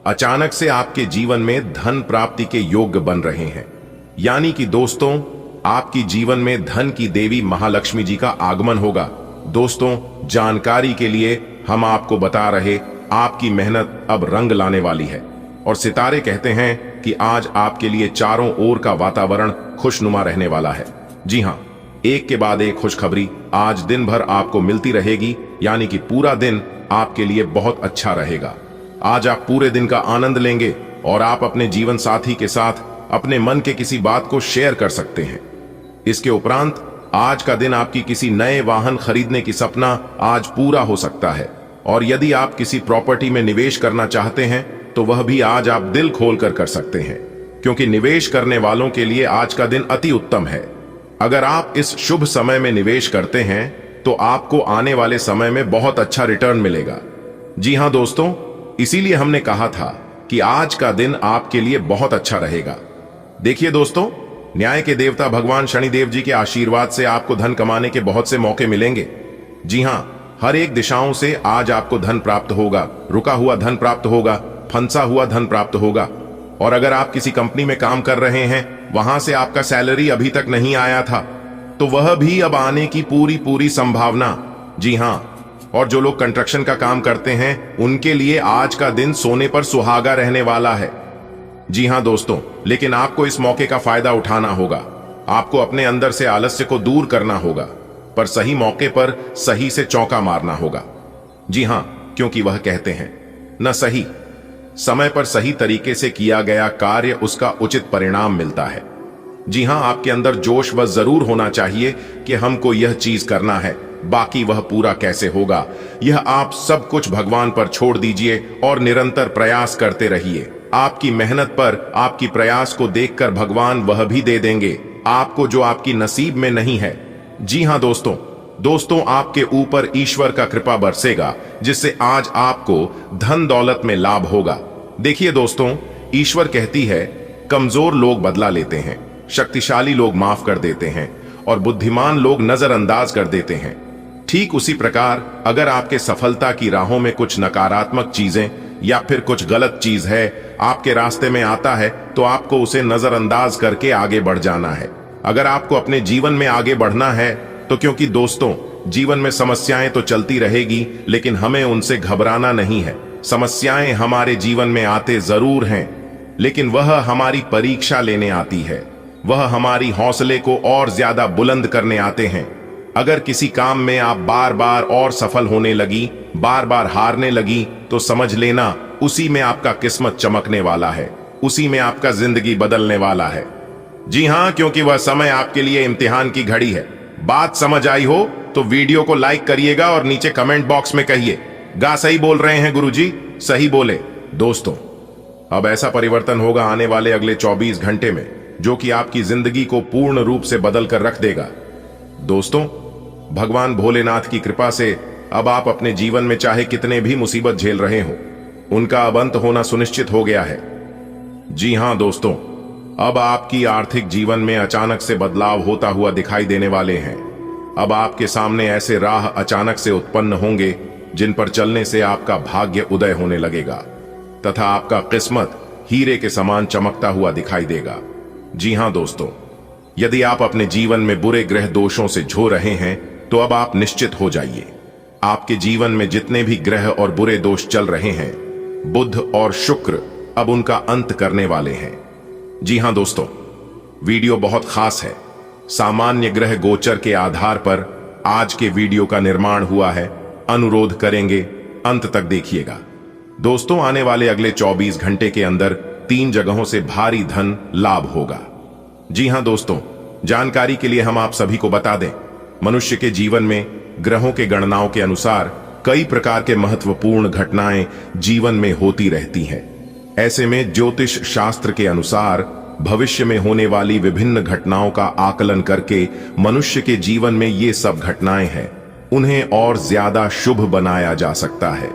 अचानक से आपके जीवन में धन प्राप्ति के योग्य बन रहे हैं। यानी कि दोस्तों, आपकी जीवन में धन की देवी महालक्ष्मी जी का आगमन होगा। दोस्तों, जानकारी के लिए हम आपको बता रहे, आपकी मेहनत अब रंग लाने वाली है और सितारे कहते हैं कि आज आपके लिए चारों ओर का वातावरण खुशनुमा रहने वाला है। जी हां, एक के बाद एक खुशखबरी आज दिन भर आपको मिलती रहेगी, यानी कि पूरा दिन आपके लिए बहुत अच्छा रहेगा। आज आप पूरे दिन का आनंद लेंगे और आप अपने जीवन साथी के साथ अपने मन के किसी बात को शेयर कर सकते हैं। इसके उपरांत आज का दिन आपकी किसी नए वाहन खरीदने की सपना आज पूरा हो सकता है, और यदि आप किसी प्रॉपर्टी में निवेश करना चाहते हैं तो वह भी आज आप दिल खोलकर कर सकते हैं, क्योंकि निवेश करने वालों के लिए आज का दिन अति उत्तम है। अगर आप इस शुभ समय में निवेश करते हैं तो आपको आने वाले समय में बहुत अच्छा रिटर्न मिलेगा। जी हां दोस्तों, इसीलिए हमने कहा था कि आज का दिन आपके लिए बहुत अच्छा रहेगा। देखिए दोस्तों, न्याय के देवता भगवान शनिदेव जी के आशीर्वाद से आपको धन कमाने के बहुत से मौके मिलेंगे। जी हां, हर एक दिशाओं से आज आपको धन प्राप्त होगा, रुका हुआ धन प्राप्त होगा, फंसा हुआ धन प्राप्त होगा। और अगर आप किसी कंपनी में काम कर रहे हैं, वहां से आपका सैलरी अभी तक नहीं आया था, तो वह भी अब आने की पूरी संभावना। जी हां, और जो लोग कंस्ट्रक्शन का काम करते हैं, उनके लिए आज का दिन सोने पर सुहागा रहने वाला है। जी हां दोस्तों, लेकिन आपको इस मौके का फायदा उठाना होगा। आपको अपने अंदर से आलस्य को दूर करना होगा, पर सही मौके पर सही से चौका मारना होगा। जी हां, क्योंकि वह कहते हैं, न सही समय पर सही तरीके से किया गया कार्य, उसका उचित परिणाम मिलता है। जी हां, आपके अंदर जोश बस जरूर होना चाहिए कि हमको यह चीज करना है, बाकी वह पूरा कैसे होगा, यह आप सब कुछ भगवान पर छोड़ दीजिए और निरंतर प्रयास करते रहिए। आपकी मेहनत पर, आपकी प्रयास को देखकर भगवान वह भी दे देंगे आपको जो आपकी नसीब में नहीं है। जी हां दोस्तों, आपके ऊपर ईश्वर का कृपा बरसेगा, जिससे आज आपको धन दौलत में लाभ होगा। देखिए दोस्तों, ईश्वर कहती है, कमजोर लोग बदला लेते हैं, शक्तिशाली लोग माफ कर देते हैं और बुद्धिमान लोग नजरअंदाज कर देते हैं। ठीक उसी प्रकार अगर आपके सफलता की राहों में कुछ नकारात्मक चीजें या फिर कुछ गलत चीज है आपके रास्ते में आता है, तो आपको उसे नजरअंदाज करके आगे बढ़ जाना है। अगर आपको अपने जीवन में आगे बढ़ना है तो, क्योंकि दोस्तों जीवन में समस्याएं तो चलती रहेगी, लेकिन हमें उनसे घबराना नहीं है। समस्याएं हमारे जीवन में आते जरूर हैं, लेकिन वह हमारी परीक्षा लेने आती है, वह हमारी हौसले को और ज्यादा बुलंद करने आते हैं। अगर किसी काम में आप बार बार और सफल होने लगी, बार बार हारने लगी, तो समझ लेना उसी में आपका किस्मत चमकने वाला है, उसी में आपका जिंदगी बदलने वाला है। जी हां, क्योंकि वह समय आपके लिए इम्तिहान की घड़ी है। बात समझ आई हो तो वीडियो को लाइक करिएगा और नीचे कमेंट बॉक्स में कहिए, गा सही बोल रहे हैं गुरुजी, सही बोले। दोस्तों, अब ऐसा परिवर्तन होगा आने वाले अगले 24 घंटे में, जो कि आपकी जिंदगी को पूर्ण रूप से बदल कर रख देगा। दोस्तों, भगवान भोलेनाथ की कृपा से अब आप अपने जीवन में चाहे कितने भी मुसीबत झेल रहे हो, उनका अब अंत होना सुनिश्चित हो गया है। जी हां दोस्तों, अब आपकी आर्थिक जीवन में अचानक से बदलाव होता हुआ दिखाई देने वाले हैं। अब आपके सामने ऐसे राह अचानक से उत्पन्न होंगे जिन पर चलने से आपका भाग्य उदय होने लगेगा तथा आपका किस्मत हीरे के समान चमकता हुआ दिखाई देगा। जी हां दोस्तों, यदि आप अपने जीवन में बुरे ग्रह दोषों से झो रहे हैं तो अब आप निश्चित हो जाइए। आपके जीवन में जितने भी ग्रह और बुरे दोष चल रहे हैं, बुध और शुक्र अब उनका अंत करने वाले हैं। जी हां दोस्तों, वीडियो बहुत खास है। सामान्य ग्रह गोचर के आधार पर आज के वीडियो का निर्माण हुआ है। अनुरोध करेंगे अंत तक देखिएगा। दोस्तों, आने वाले अगले 24 घंटे के अंदर 3 जगहों से भारी धन लाभ होगा। जी हां दोस्तों, जानकारी के लिए हम आप सभी को बता दें, मनुष्य के जीवन में ग्रहों के गणनाओं के अनुसार कई प्रकार के महत्वपूर्ण घटनाएं जीवन में होती रहती हैं। ऐसे में ज्योतिष शास्त्र के अनुसार भविष्य में होने वाली विभिन्न घटनाओं का आकलन करके मनुष्य के जीवन में ये सब घटनाएं हैं, उन्हें और ज्यादा शुभ बनाया जा सकता है।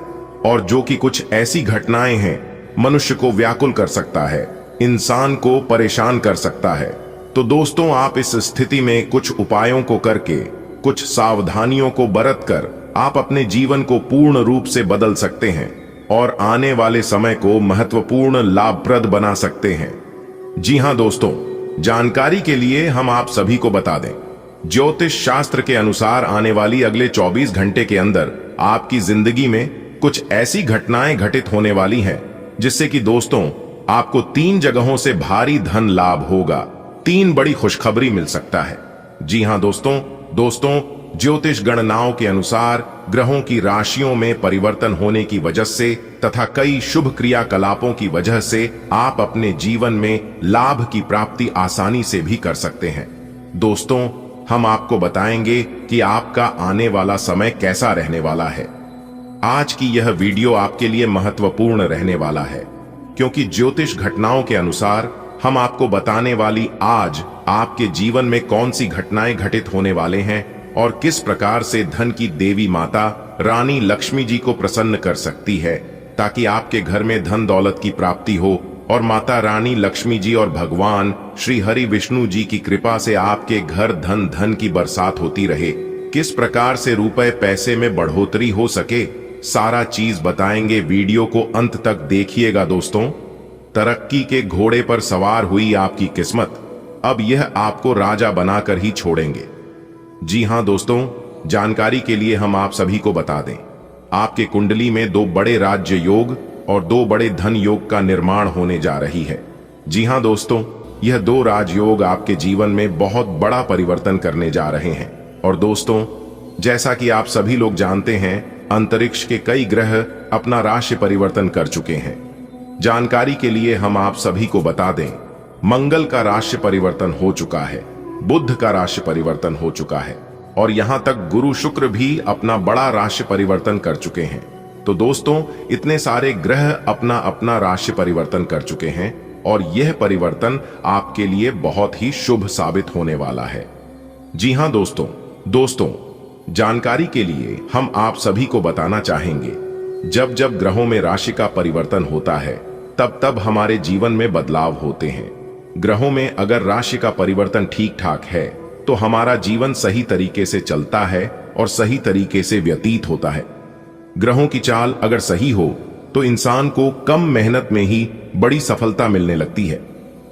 और जो कि कुछ ऐसी घटनाएं हैं मनुष्य को व्याकुल कर सकता है, इंसान को परेशान कर सकता है। तो दोस्तों, आप इस स्थिति में कुछ उपायों को करके, कुछ सावधानियों को बरत कर आप अपने जीवन को पूर्ण रूप से बदल सकते हैं और आने वाले समय को महत्वपूर्ण लाभप्रद बना सकते हैं। जी हां दोस्तों, जानकारी के लिए हम आप सभी को बता दें, ज्योतिष शास्त्र के अनुसार आने वाली अगले 24 घंटे के अंदर आपकी जिंदगी में कुछ ऐसी घटनाएं घटित होने वाली हैं जिससे कि दोस्तों आपको 3 जगहों से भारी धन लाभ होगा। 3 बड़ी खुशखबरी मिल सकता है। जी हां दोस्तों, ज्योतिष गणनाओं के अनुसार ग्रहों की राशियों में परिवर्तन होने की वजह से तथा कई शुभ क्रियाकलापों की वजह से आप अपने जीवन में लाभ की प्राप्ति आसानी से भी कर सकते हैं। दोस्तों, हम आपको बताएंगे कि आपका आने वाला समय कैसा रहने वाला है। आज की यह वीडियो आपके लिए महत्वपूर्ण रहने वाला है, क्योंकि ज्योतिष घटनाओं के अनुसार हम आपको बताने वाली आज आपके जीवन में कौन सी घटनाएं घटित होने वाले हैं और किस प्रकार से धन की देवी माता रानी लक्ष्मी जी को प्रसन्न कर सकती है, ताकि आपके घर में धन दौलत की प्राप्ति हो और माता रानी लक्ष्मी जी और भगवान श्री हरि विष्णु जी की कृपा से आपके घर धन की बरसात होती रहे। किस प्रकार से रुपए पैसे में बढ़ोतरी हो सके, सारा चीज बताएंगे। वीडियो को अंत तक देखिएगा दोस्तों। तरक्की के घोड़े पर सवार हुई आपकी किस्मत, अब यह आपको राजा बनाकर ही छोड़ेंगे। जी हां दोस्तों, जानकारी के लिए हम आप सभी को बता दें, आपके कुंडली में 2 बड़े राज्य योग और 2 बड़े धन योग का निर्माण होने जा रही है। जी हां दोस्तों, यह 2 राजयोग आपके जीवन में बहुत बड़ा परिवर्तन करने जा रहे हैं। और दोस्तों, जैसा कि आप सभी लोग जानते हैं, अंतरिक्ष के कई ग्रह अपना राशि परिवर्तन कर चुके हैं। जानकारी के लिए हम आप सभी को बता दें, मंगल का राशि परिवर्तन हो चुका है, बुध का राशि परिवर्तन हो चुका है और यहां तक गुरु शुक्र भी अपना बड़ा राशि परिवर्तन कर चुके हैं। तो दोस्तों, इतने सारे ग्रह अपना अपना राशि परिवर्तन कर चुके हैं और यह परिवर्तन आपके लिए बहुत ही शुभ साबित होने वाला है। जी हां दोस्तों, जानकारी के लिए हम आप सभी को बताना चाहेंगे, जब जब ग्रहों में राशि का परिवर्तन होता है तब तब हमारे जीवन में बदलाव होते हैं। ग्रहों में अगर राशि का परिवर्तन ठीक ठाक है तो हमारा जीवन सही तरीके से चलता है और सही तरीके से व्यतीत होता है। ग्रहों की चाल अगर सही हो तो इंसान को कम मेहनत में ही बड़ी सफलता मिलने लगती है,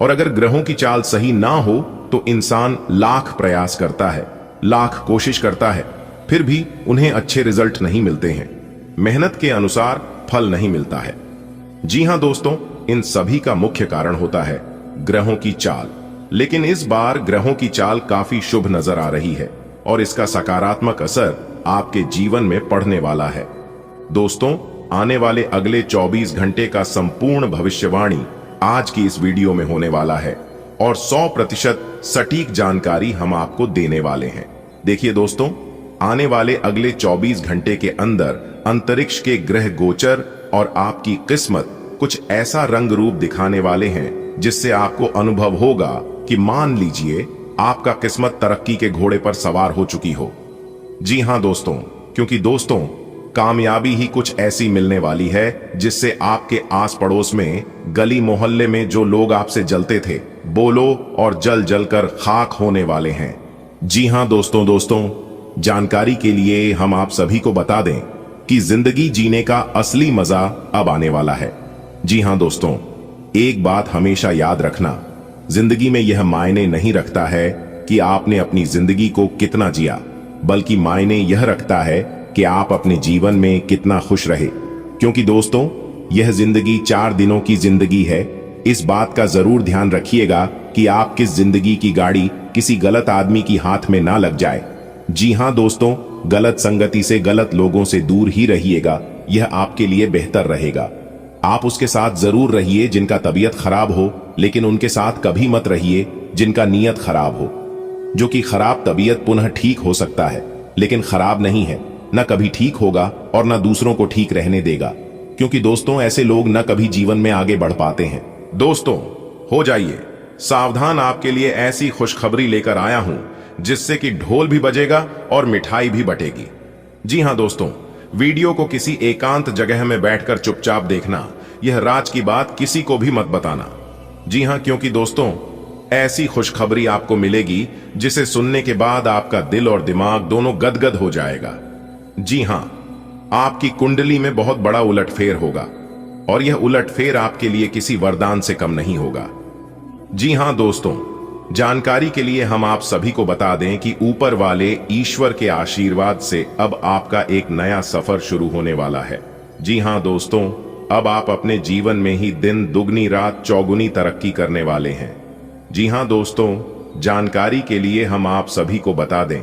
और अगर ग्रहों की चाल सही ना हो तो इंसान लाख प्रयास करता है, लाख कोशिश करता है, फिर भी उन्हें अच्छे रिजल्ट नहीं मिलते हैं, मेहनत के अनुसार फल नहीं मिलता है। जी हां दोस्तों, इन सभी का मुख्य कारण होता है ग्रहों की चाल। लेकिन इस बार ग्रहों की चाल काफी शुभ नजर आ रही है और इसका सकारात्मक असर आपके जीवन में पड़ने वाला है। दोस्तों, आने वाले अगले 24 घंटे का संपूर्ण भविष्यवाणी आज की इस वीडियो में होने वाला है और 100% सटीक जानकारी हम आपको देने वाले हैं। देखिए दोस्तों, आने वाले अगले 24 घंटे के अंदर अंतरिक्ष के ग्रह गोचर और आपकी किस्मत कुछ ऐसा रंग रूप दिखाने वाले हैं जिससे आपको अनुभव होगा कि मान लीजिए आपका किस्मत तरक्की के घोड़े पर सवार हो चुकी हो। जी हां दोस्तों, क्योंकि दोस्तों कामयाबी ही कुछ ऐसी मिलने वाली है जिससे आपके आस पड़ोस में, गली मोहल्ले में जो लोग आपसे जलते थे, बोलो और जल जल कर खाक होने वाले हैं। जी हां दोस्तों, जानकारी के लिए हम आप सभी को बता दें कि जिंदगी जीने का असली मजा अब आने वाला है। जी हां दोस्तों, एक बात हमेशा याद रखना, जिंदगी में यह मायने नहीं रखता है कि आपने अपनी जिंदगी को कितना जिया, बल्कि मायने यह रखता है कि आप अपने जीवन में कितना खुश रहे। क्योंकि दोस्तों, यह जिंदगी 4 दिनों की जिंदगी है। इस बात का जरूर ध्यान रखिएगा कि आप किस जिंदगी की गाड़ी किसी गलत आदमी की हाथ में ना लग जाए। जी हां दोस्तों, गलत संगति से, गलत लोगों से दूर ही रहिएगा, यह आपके लिए बेहतर रहेगा। आप उसके साथ जरूर रहिए जिनका तबीयत खराब हो, लेकिन उनके साथ कभी मत रहिए जिनका नीयत खराब हो। जो कि खराब तबीयत पुनः ठीक हो सकता है, लेकिन खराब नहीं है, न कभी ठीक होगा और न दूसरों को ठीक रहने देगा। क्योंकि दोस्तों, ऐसे लोग न कभी जीवन में आगे बढ़ पाते हैं। दोस्तों, हो जाइए सावधान, आपके लिए ऐसी खुशखबरी लेकर आया हूं जिससे कि ढोल भी बजेगा और मिठाई भी बटेगी। जी हां दोस्तों, वीडियो को किसी एकांत जगह में बैठकर चुपचाप देखना, यह राज की बात किसी को भी मत बताना। जी हां, क्योंकि दोस्तों, ऐसी खुशखबरी आपको मिलेगी जिसे सुनने के बाद आपका दिल और दिमाग दोनों गदगद हो जाएगा। जी हां, आपकी कुंडली में बहुत बड़ा उलटफेर होगा और यह उलटफेर आपके लिए किसी वरदान से कम नहीं होगा। जी हां दोस्तों, जानकारी के लिए हम आप सभी को बता दें कि ऊपर वाले ईश्वर के आशीर्वाद से अब आपका एक नया सफर शुरू होने वाला है। जी हां दोस्तों, अब आप अपने जीवन में ही दिन दुगनी रात चौगुनी तरक्की करने वाले हैं। जी हां दोस्तों, जानकारी के लिए हम आप सभी को बता दें,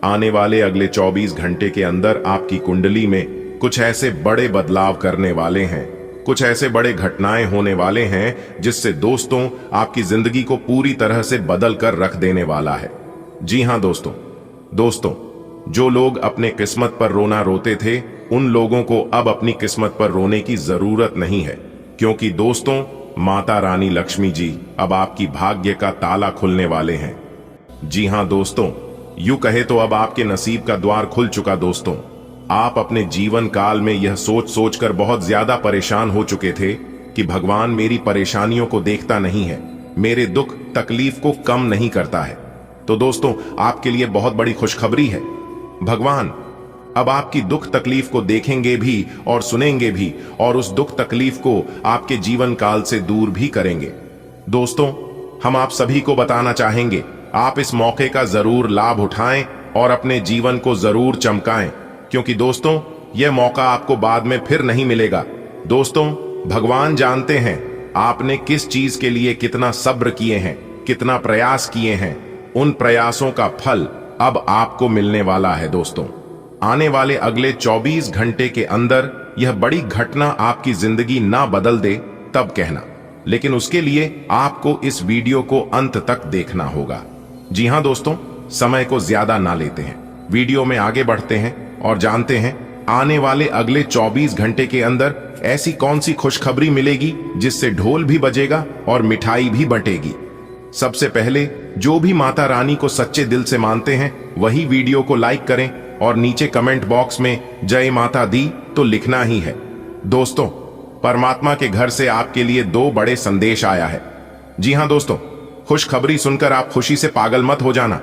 आने वाले अगले 24 घंटे के अंदर आपकी कुंडली में कुछ ऐसे बड़े बदलाव करने वाले हैं, कुछ ऐसे बड़े घटनाएं होने वाले हैं जिससे दोस्तों आपकी जिंदगी को पूरी तरह से बदल कर रख देने वाला है। जी हां दोस्तों, जो लोग अपने किस्मत पर रोना रोते थे, उन लोगों को अब अपनी किस्मत पर रोने की जरूरत नहीं है। क्योंकि दोस्तों, माता रानी लक्ष्मी जी अब आपकी भाग्य का ताला खुलने वाले हैं। जी हां दोस्तों, यूं कहे तो अब आपके नसीब का द्वार खुल चुका। दोस्तों, आप अपने जीवन काल में यह सोच सोच कर बहुत ज्यादा परेशान हो चुके थे कि भगवान मेरी परेशानियों को देखता नहीं है, मेरे दुख तकलीफ को कम नहीं करता है। तो दोस्तों, आपके लिए बहुत बड़ी खुशखबरी है, भगवान अब आपकी दुख तकलीफ को देखेंगे भी और सुनेंगे भी, और उस दुख तकलीफ को आपके जीवन काल से दूर भी करेंगे। दोस्तों, हम आप सभी को बताना चाहेंगे, आप इस मौके का जरूर लाभ उठाएं और अपने जीवन को जरूर चमकाएं। क्योंकि दोस्तों, यह मौका आपको बाद में फिर नहीं मिलेगा। दोस्तों, भगवान जानते हैं आपने किस चीज के लिए कितना सब्र किए हैं, कितना प्रयास किए हैं। उन प्रयासों का फल अब आपको मिलने वाला है। दोस्तों, आने वाले अगले 24 घंटे के अंदर यह बड़ी घटना आपकी जिंदगी ना बदल दे तब कहना, लेकिन उसके लिए आपको इस वीडियो को अंत तक देखना होगा। जी हां दोस्तों, समय को ज्यादा ना लेते हैं, वीडियो में आगे बढ़ते हैं और जानते हैं आने वाले अगले 24 घंटे के अंदर ऐसी कौन सी खुशखबरी मिलेगी जिससे ढोल भी बजेगा और मिठाई भी बंटेगी। सबसे पहले, जो भी माता रानी को सच्चे दिल से मानते हैं वही वीडियो को लाइक करें और नीचे कमेंट बॉक्स में जय माता दी तो लिखना ही है। दोस्तों, परमात्मा के घर से आपके लिए 2 बड़े संदेश आया है। जी हां दोस्तों, खुशखबरी सुनकर आप खुशी से पागल मत हो जाना।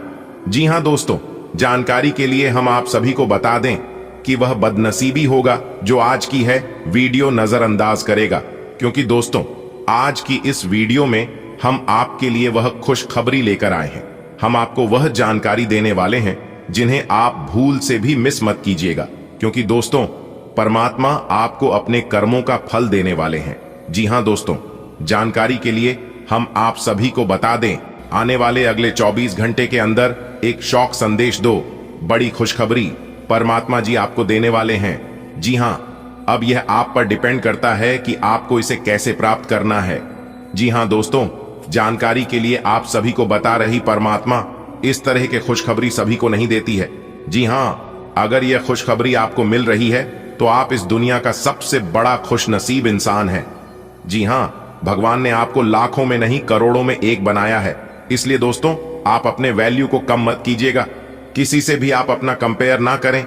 जी हां दोस्तों, जानकारी के लिए हम आप सभी को बता दें कि वह बदनसीबी होगा जो आज की है वीडियो नजरअंदाज करेगा। क्योंकि दोस्तों, आज की इस वीडियो में हम आपके लिए वह खुशखबरी लेकर आए हैं। हम आपको वह जानकारी देने वाले हैं जिन्हें आप भूल से भी मिस मत कीजिएगा। क्योंकि दोस्तों, परमात्मा आपको अपने कर्मों का फल देने वाले हैं। जी हां दोस्तों, जानकारी के लिए हम आप सभी को बता दें, आने वाले अगले 24 घंटे के अंदर एक शॉक संदेश 2 बड़ी खुशखबरी परमात्मा जी आपको देने वाले हैं। जी हां, अब यह आप पर डिपेंड करता है कि आपको इसे कैसे प्राप्त करना है। जी हां दोस्तों, जानकारी के लिए आप सभी को बता रही परमात्मा इस तरह के खुशखबरी सभी को नहीं देती है। जी हां, अगर यह खुशखबरी आपको मिल रही है तो आप इस दुनिया का सबसे बड़ा खुशनसीब इंसान हैं। जी हां, भगवान ने आपको लाखों में नहीं करोड़ों में एक बनाया है। इसलिए दोस्तों, आप अपने वैल्यू को कम मत कीजिएगा, किसी से भी आप अपना कंपेयर ना करें।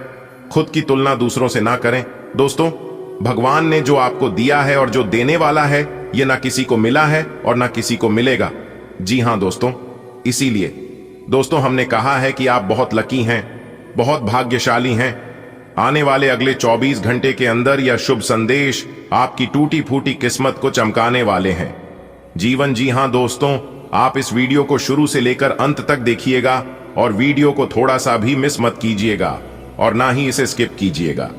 खुद की तुलना दूसरों से ना करें। दोस्तों, भगवान ने जो आपको दिया है और जो देने वाला है, यह ना किसी को मिला है और ना किसी को मिलेगा। जी हां दोस्तों, इसीलिए दोस्तों हमने कहा है कि आप बहुत लकी हैं, बहुत भाग्यशाली हैं। आने वाले अगले 24 घंटे के अंदर यह शुभ संदेश आपकी टूटी फूटी किस्मत को चमकाने वाले हैं। जीवन, जी हां दोस्तों, आप इस वीडियो को शुरू से लेकर अंत तक देखिएगा और वीडियो को थोड़ा सा भी मिस मत कीजिएगा और ना ही इसे स्किप कीजिएगा।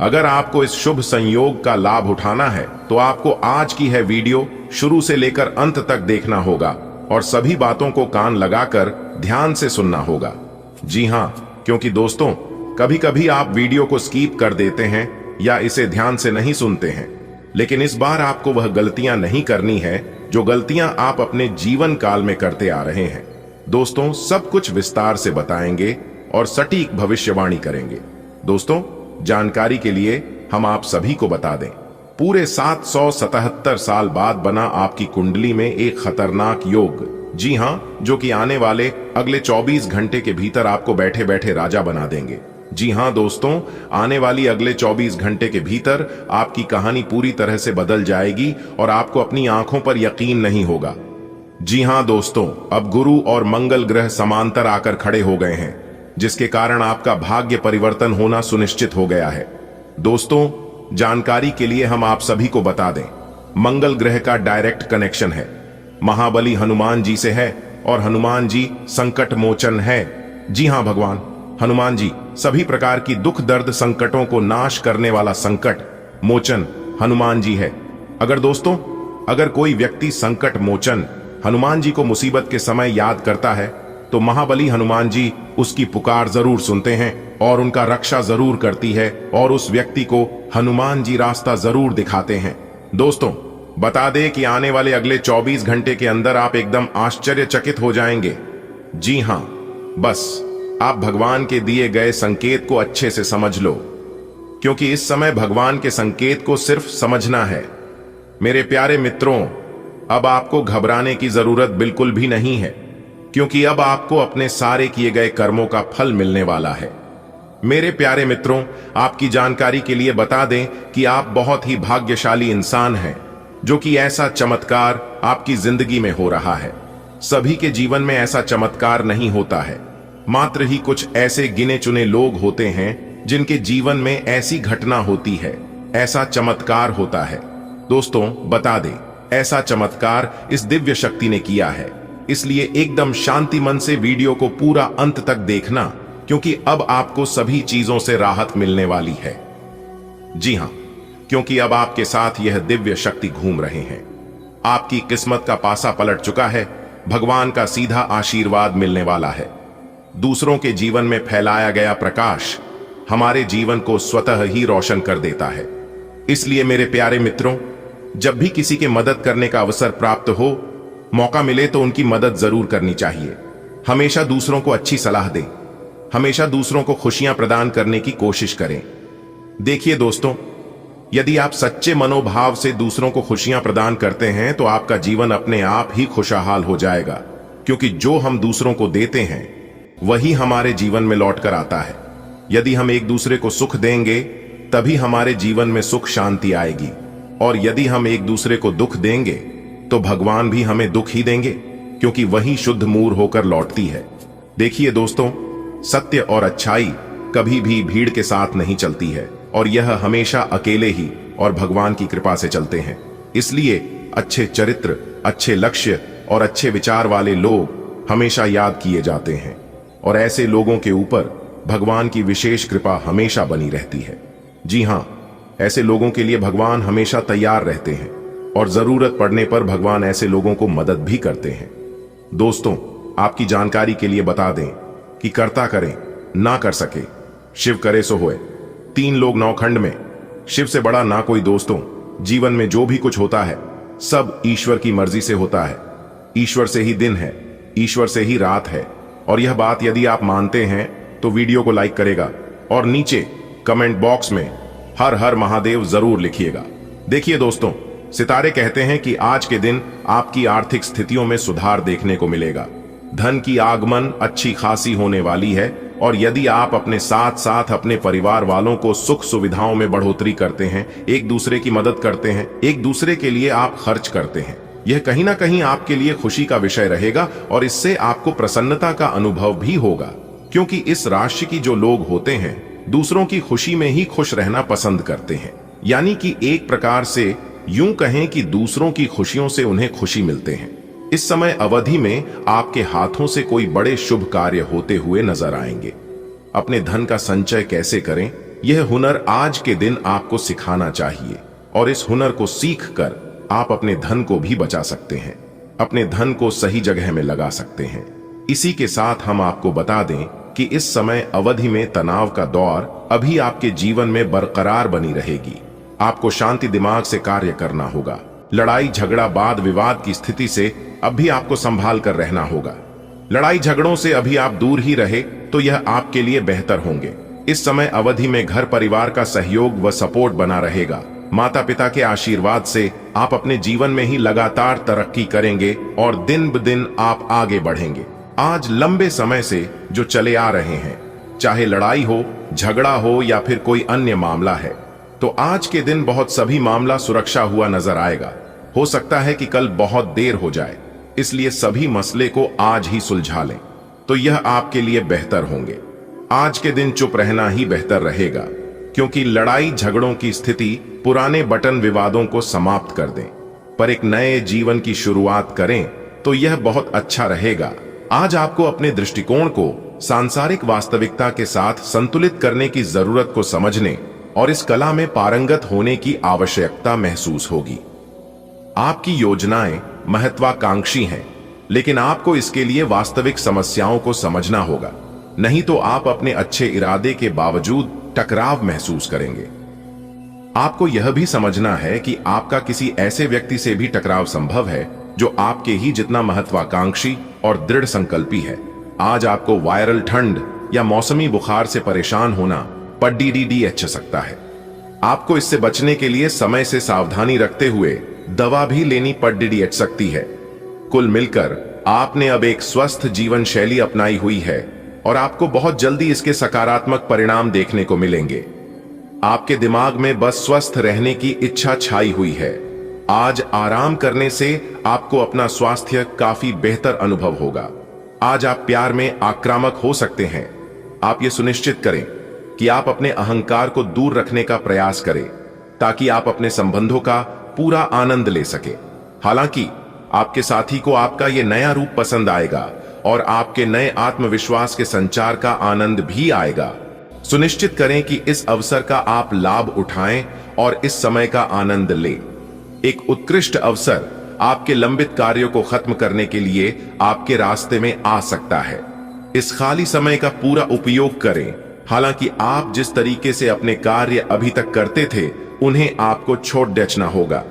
अगर आपको इस शुभ संयोग का लाभ उठाना है तो आपको आज की है वीडियो शुरू से लेकर अंत तक देखना होगा और सभी बातों को कान लगाकर ध्यान से सुनना होगा। जी हां, क्योंकि दोस्तों कभी कभी आप वीडियो को स्किप कर देते हैं या इसे ध्यान से नहीं सुनते हैं, लेकिन इस बार आपको वह गलतियां नहीं करनी है जो गलतियां आप अपने जीवन काल में करते आ रहे हैं। दोस्तों, सब कुछ विस्तार से बताएंगे और सटीक भविष्यवाणी करेंगे। दोस्तों, जानकारी के लिए हम आप सभी को बता दें, पूरे 777 साल बाद बना आपकी कुंडली में एक खतरनाक योग। जी हां, जो कि आने वाले अगले 24 घंटे के भीतर आपको बैठे बैठे राजा बना देंगे। जी हां दोस्तों, आने वाली अगले 24 घंटे के भीतर आपकी कहानी पूरी तरह से बदल जाएगी और आपको अपनी आंखों पर यकीन नहीं होगा। जी हां दोस्तों, अब गुरु और मंगल ग्रह समांतर आकर खड़े हो गए हैं, जिसके कारण आपका भाग्य परिवर्तन होना सुनिश्चित हो गया है। दोस्तों, जानकारी के लिए हम आप सभी को बता दें, मंगल ग्रह का डायरेक्ट कनेक्शन है महाबली हनुमान जी से है और हनुमान जी संकट मोचन है। जी हां, भगवान हनुमान जी सभी प्रकार की दुख दर्द संकटों को नाश करने वाला संकट मोचन हनुमान जी है। अगर कोई व्यक्ति संकट मोचन हनुमान जी को मुसीबत के समय याद करता है तो महाबली हनुमान जी उसकी पुकार जरूर सुनते हैं और उनका रक्षा जरूर करती है और उस व्यक्ति को हनुमान जी रास्ता जरूर दिखाते हैं। दोस्तों, बता दें कि आने वाले अगले 24 घंटे के अंदर आप एकदम आश्चर्यचकित हो जाएंगे। जी हां, बस आप भगवान के दिए गए संकेत को अच्छे से समझ लो, क्योंकि इस समय भगवान के संकेत को सिर्फ समझना है। मेरे प्यारे मित्रों, अब आपको घबराने की जरूरत बिल्कुल भी नहीं है, क्योंकि अब आपको अपने सारे किए गए कर्मों का फल मिलने वाला है। मेरे प्यारे मित्रों, आपकी जानकारी के लिए बता दें कि आप बहुत ही भाग्यशाली इंसान हैं, जो कि ऐसा चमत्कार आपकी जिंदगी में हो रहा है। सभी के जीवन में ऐसा चमत्कार नहीं होता है, मात्र ही कुछ ऐसे गिने चुने लोग होते हैं जिनके जीवन में ऐसी घटना होती है, ऐसा चमत्कार होता है। दोस्तों, बता दें, ऐसा चमत्कार इस दिव्य शक्ति ने किया है, इसलिए एकदम शांति मन से वीडियो को पूरा अंत तक देखना, क्योंकि अब आपको सभी चीजों से राहत मिलने वाली है। जी हां, क्योंकि अब आपके साथ यह दिव्य शक्ति घूम रहे हैं। आपकी किस्मत का पासा पलट चुका है, भगवान का सीधा आशीर्वाद मिलने वाला है। दूसरों के जीवन में फैलाया गया प्रकाश हमारे जीवन को स्वतः ही रोशन कर देता है। इसलिए मेरे प्यारे मित्रों, जब भी किसी के मदद करने का अवसर प्राप्त हो, मौका मिले तो उनकी मदद जरूर करनी चाहिए। हमेशा दूसरों को अच्छी सलाह दें, हमेशा दूसरों को खुशियां प्रदान करने की कोशिश करें। देखिए दोस्तों, यदि आप सच्चे मनोभाव से दूसरों को खुशियां प्रदान करते हैं तो आपका जीवन अपने आप ही खुशहाल हो जाएगा, क्योंकि जो हम दूसरों को देते हैं वही हमारे जीवन में लौट कर आता है। यदि हम एक दूसरे को सुख देंगे तभी हमारे जीवन में सुख शांति आएगी, और यदि हम एक दूसरे को दुख देंगे तो भगवान भी हमें दुख ही देंगे, क्योंकि वही शुद्ध मूर होकर लौटती है। देखिए दोस्तों, सत्य और अच्छाई कभी भी भीड़ के साथ नहीं चलती है, और यह हमेशा अकेले ही और भगवान की कृपा से चलते हैं। इसलिए अच्छे चरित्र, अच्छे लक्ष्य और अच्छे विचार वाले लोग हमेशा याद किए जाते हैं, और ऐसे लोगों के ऊपर भगवान की विशेष कृपा हमेशा बनी रहती है। जी हां, ऐसे लोगों के लिए भगवान हमेशा तैयार रहते हैं और जरूरत पड़ने पर भगवान ऐसे लोगों को मदद भी करते हैं। दोस्तों, आपकी जानकारी के लिए बता दें कि करता करें ना कर सके, शिव करे सो होए। 3 लोग नौखंड में, शिव से बड़ा ना कोई। दोस्तों, जीवन में जो भी कुछ होता है सब ईश्वर की मर्जी से होता है। ईश्वर से ही दिन है, ईश्वर से ही रात है, और यह बात यदि आप मानते हैं तो वीडियो को लाइक करेगा और नीचे कमेंट बॉक्स में हर हर महादेव जरूर लिखिएगा। देखिए दोस्तों, सितारे कहते हैं कि आज के दिन आपकी आर्थिक स्थितियों में सुधार देखने को मिलेगा। धन की आगमन अच्छी खासी होने वाली है और यदि आप अपने साथ साथ अपने परिवार वालों को सुख सुविधाओं में बढ़ोतरी करते हैं, एक दूसरे की मदद करते हैं, एक दूसरे के लिए आप खर्च करते हैं, यह कहीं ना कहीं आपके लिए खुशी का विषय रहेगा और इससे आपको प्रसन्नता का अनुभव भी होगा। क्योंकि इस राशि की जो लोग होते हैं दूसरों की खुशी में ही खुश रहना पसंद करते हैं, यानी कि एक प्रकार से यूं कहें कि दूसरों की खुशियों से उन्हें खुशी मिलते हैं। इस समय अवधि में आपके हाथों से कोई बड़े शुभ कार्य होते हुए नजर आएंगे। अपने धन का संचय कैसे करें, यह हुनर आज के दिन आपको सिखाना चाहिए और इस हुनर को सीख कर आप अपने धन को भी बचा सकते हैं, अपने धन को सही जगह में लगा सकते हैं। इसी के साथ हम आपको बता दें कि इस समय अवधि में तनाव का दौर अभी आपके जीवन में बरकरार बनी रहेगी। आपको शांति दिमाग से कार्य करना होगा। लड़ाई झगड़ा वाद विवाद की स्थिति से अब भी आपको संभाल कर रहना होगा। लड़ाई झगड़ों से अभी आप दूर ही रहे तो यह आपके लिए बेहतर होंगे। इस समय अवधि में घर परिवार का सहयोग व सपोर्ट बना रहेगा। माता पिता के आशीर्वाद से आप अपने जीवन में ही लगातार तरक्की करेंगे और दिन ब दिन आप आगे बढ़ेंगे। आज लंबे समय से जो चले आ रहे हैं, चाहे लड़ाई हो, झगड़ा हो या फिर कोई अन्य मामला है, तो आज के दिन बहुत सभी मामला सुरक्षा हुआ नजर आएगा। हो सकता है कि कल बहुत देर हो जाए, इसलिए सभी मसले को आज ही सुलझा लें तो यह आपके लिए बेहतर होंगे। आज के दिन चुप रहना ही बेहतर रहेगा, क्योंकि लड़ाई झगड़ों की स्थिति पुराने बटन विवादों को समाप्त कर दें पर एक नए जीवन की शुरुआत करें तो यह बहुत अच्छा रहेगा। आज आपको अपने दृष्टिकोण को सांसारिक वास्तविकता के साथ संतुलित करने की जरूरत को समझने और इस कला में पारंगत होने की आवश्यकता महसूस होगी। आपकी योजनाएं महत्वाकांक्षी हैं, लेकिन आपको इसके लिए वास्तविक समस्याओं को समझना होगा, नहीं तो आप अपने अच्छे इरादे के बावजूद टकराव महसूस करेंगे। आपको यह भी समझना है कि आपका किसी ऐसे व्यक्ति से भी टकराव संभव है जो आपके ही जितना महत्वाकांक्षी और दृढ़ संकल्पी है। आज आपको वायरल ठंड या मौसमी बुखार से परेशान होना पड्डीडीएच सकता है। आपको इससे बचने के लिए समय से सावधानी रखते हुए दवा भी लेनी पड्डीडीएच सकती है। कुल मिलकर आपने अब एक स्वस्थ जीवन शैली अपनाई हुई है और आपको बहुत जल्दी इसके सकारात्मक परिणाम देखने को मिलेंगे। आपके दिमाग में बस स्वस्थ रहने की इच्छा छाई हुई है। आज आराम करने से आपको अपना स्वास्थ्य काफी बेहतर अनुभव होगा। आज आप प्यार में आक्रामक हो सकते हैं। आप ये सुनिश्चित करें कि आप अपने अहंकार को दूर रखने का प्रयास करें ताकि आप अपने संबंधों का पूरा आनंद ले सके। हालांकि आपके साथी को आपका ये नया रूप पसंद आएगा और आपके नए आत्मविश्वास के संचार का आनंद भी आएगा। सुनिश्चित करें कि इस अवसर का आप लाभ उठाएं और इस समय का आनंद लें। एक उत्कृष्ट अवसर आपके लंबित कार्यों को खत्म करने के लिए आपके रास्ते में आ सकता है। इस खाली समय का पूरा उपयोग करें। हालांकि आप जिस तरीके से अपने कार्य अभी तक करते थे उन्हें आपको छोड़ देना होगा।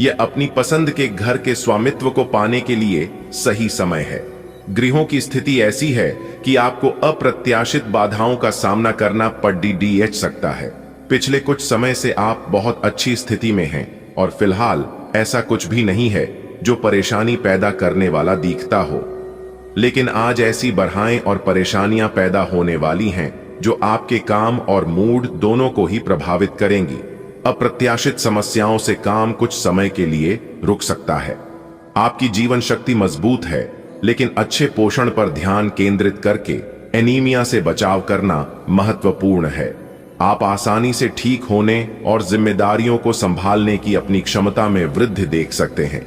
यह अपनी पसंद के घर के स्वामित्व को पाने के लिए सही समय है। गृहों की स्थिति ऐसी है कि आपको अप्रत्याशित बाधाओं का सामना करना पड्डीडीएच सकता है। पिछले कुछ समय से आप बहुत अच्छी स्थिति में हैं और फिलहाल ऐसा कुछ भी नहीं है जो परेशानी पैदा करने वाला दिखता हो, लेकिन आज ऐसी बाधाएं और परेशानियां पैदा होने वाली हैं जो आपके काम और मूड दोनों को ही प्रभावित करेंगी। अप्रत्याशित समस्याओं से काम कुछ समय के लिए रुक सकता है। आपकी जीवन शक्ति मजबूत है, लेकिन अच्छे पोषण पर ध्यान केंद्रित करके एनीमिया से बचाव करना महत्वपूर्ण है। आप आसानी से ठीक होने और जिम्मेदारियों को संभालने की अपनी क्षमता में वृद्धि देख सकते हैं।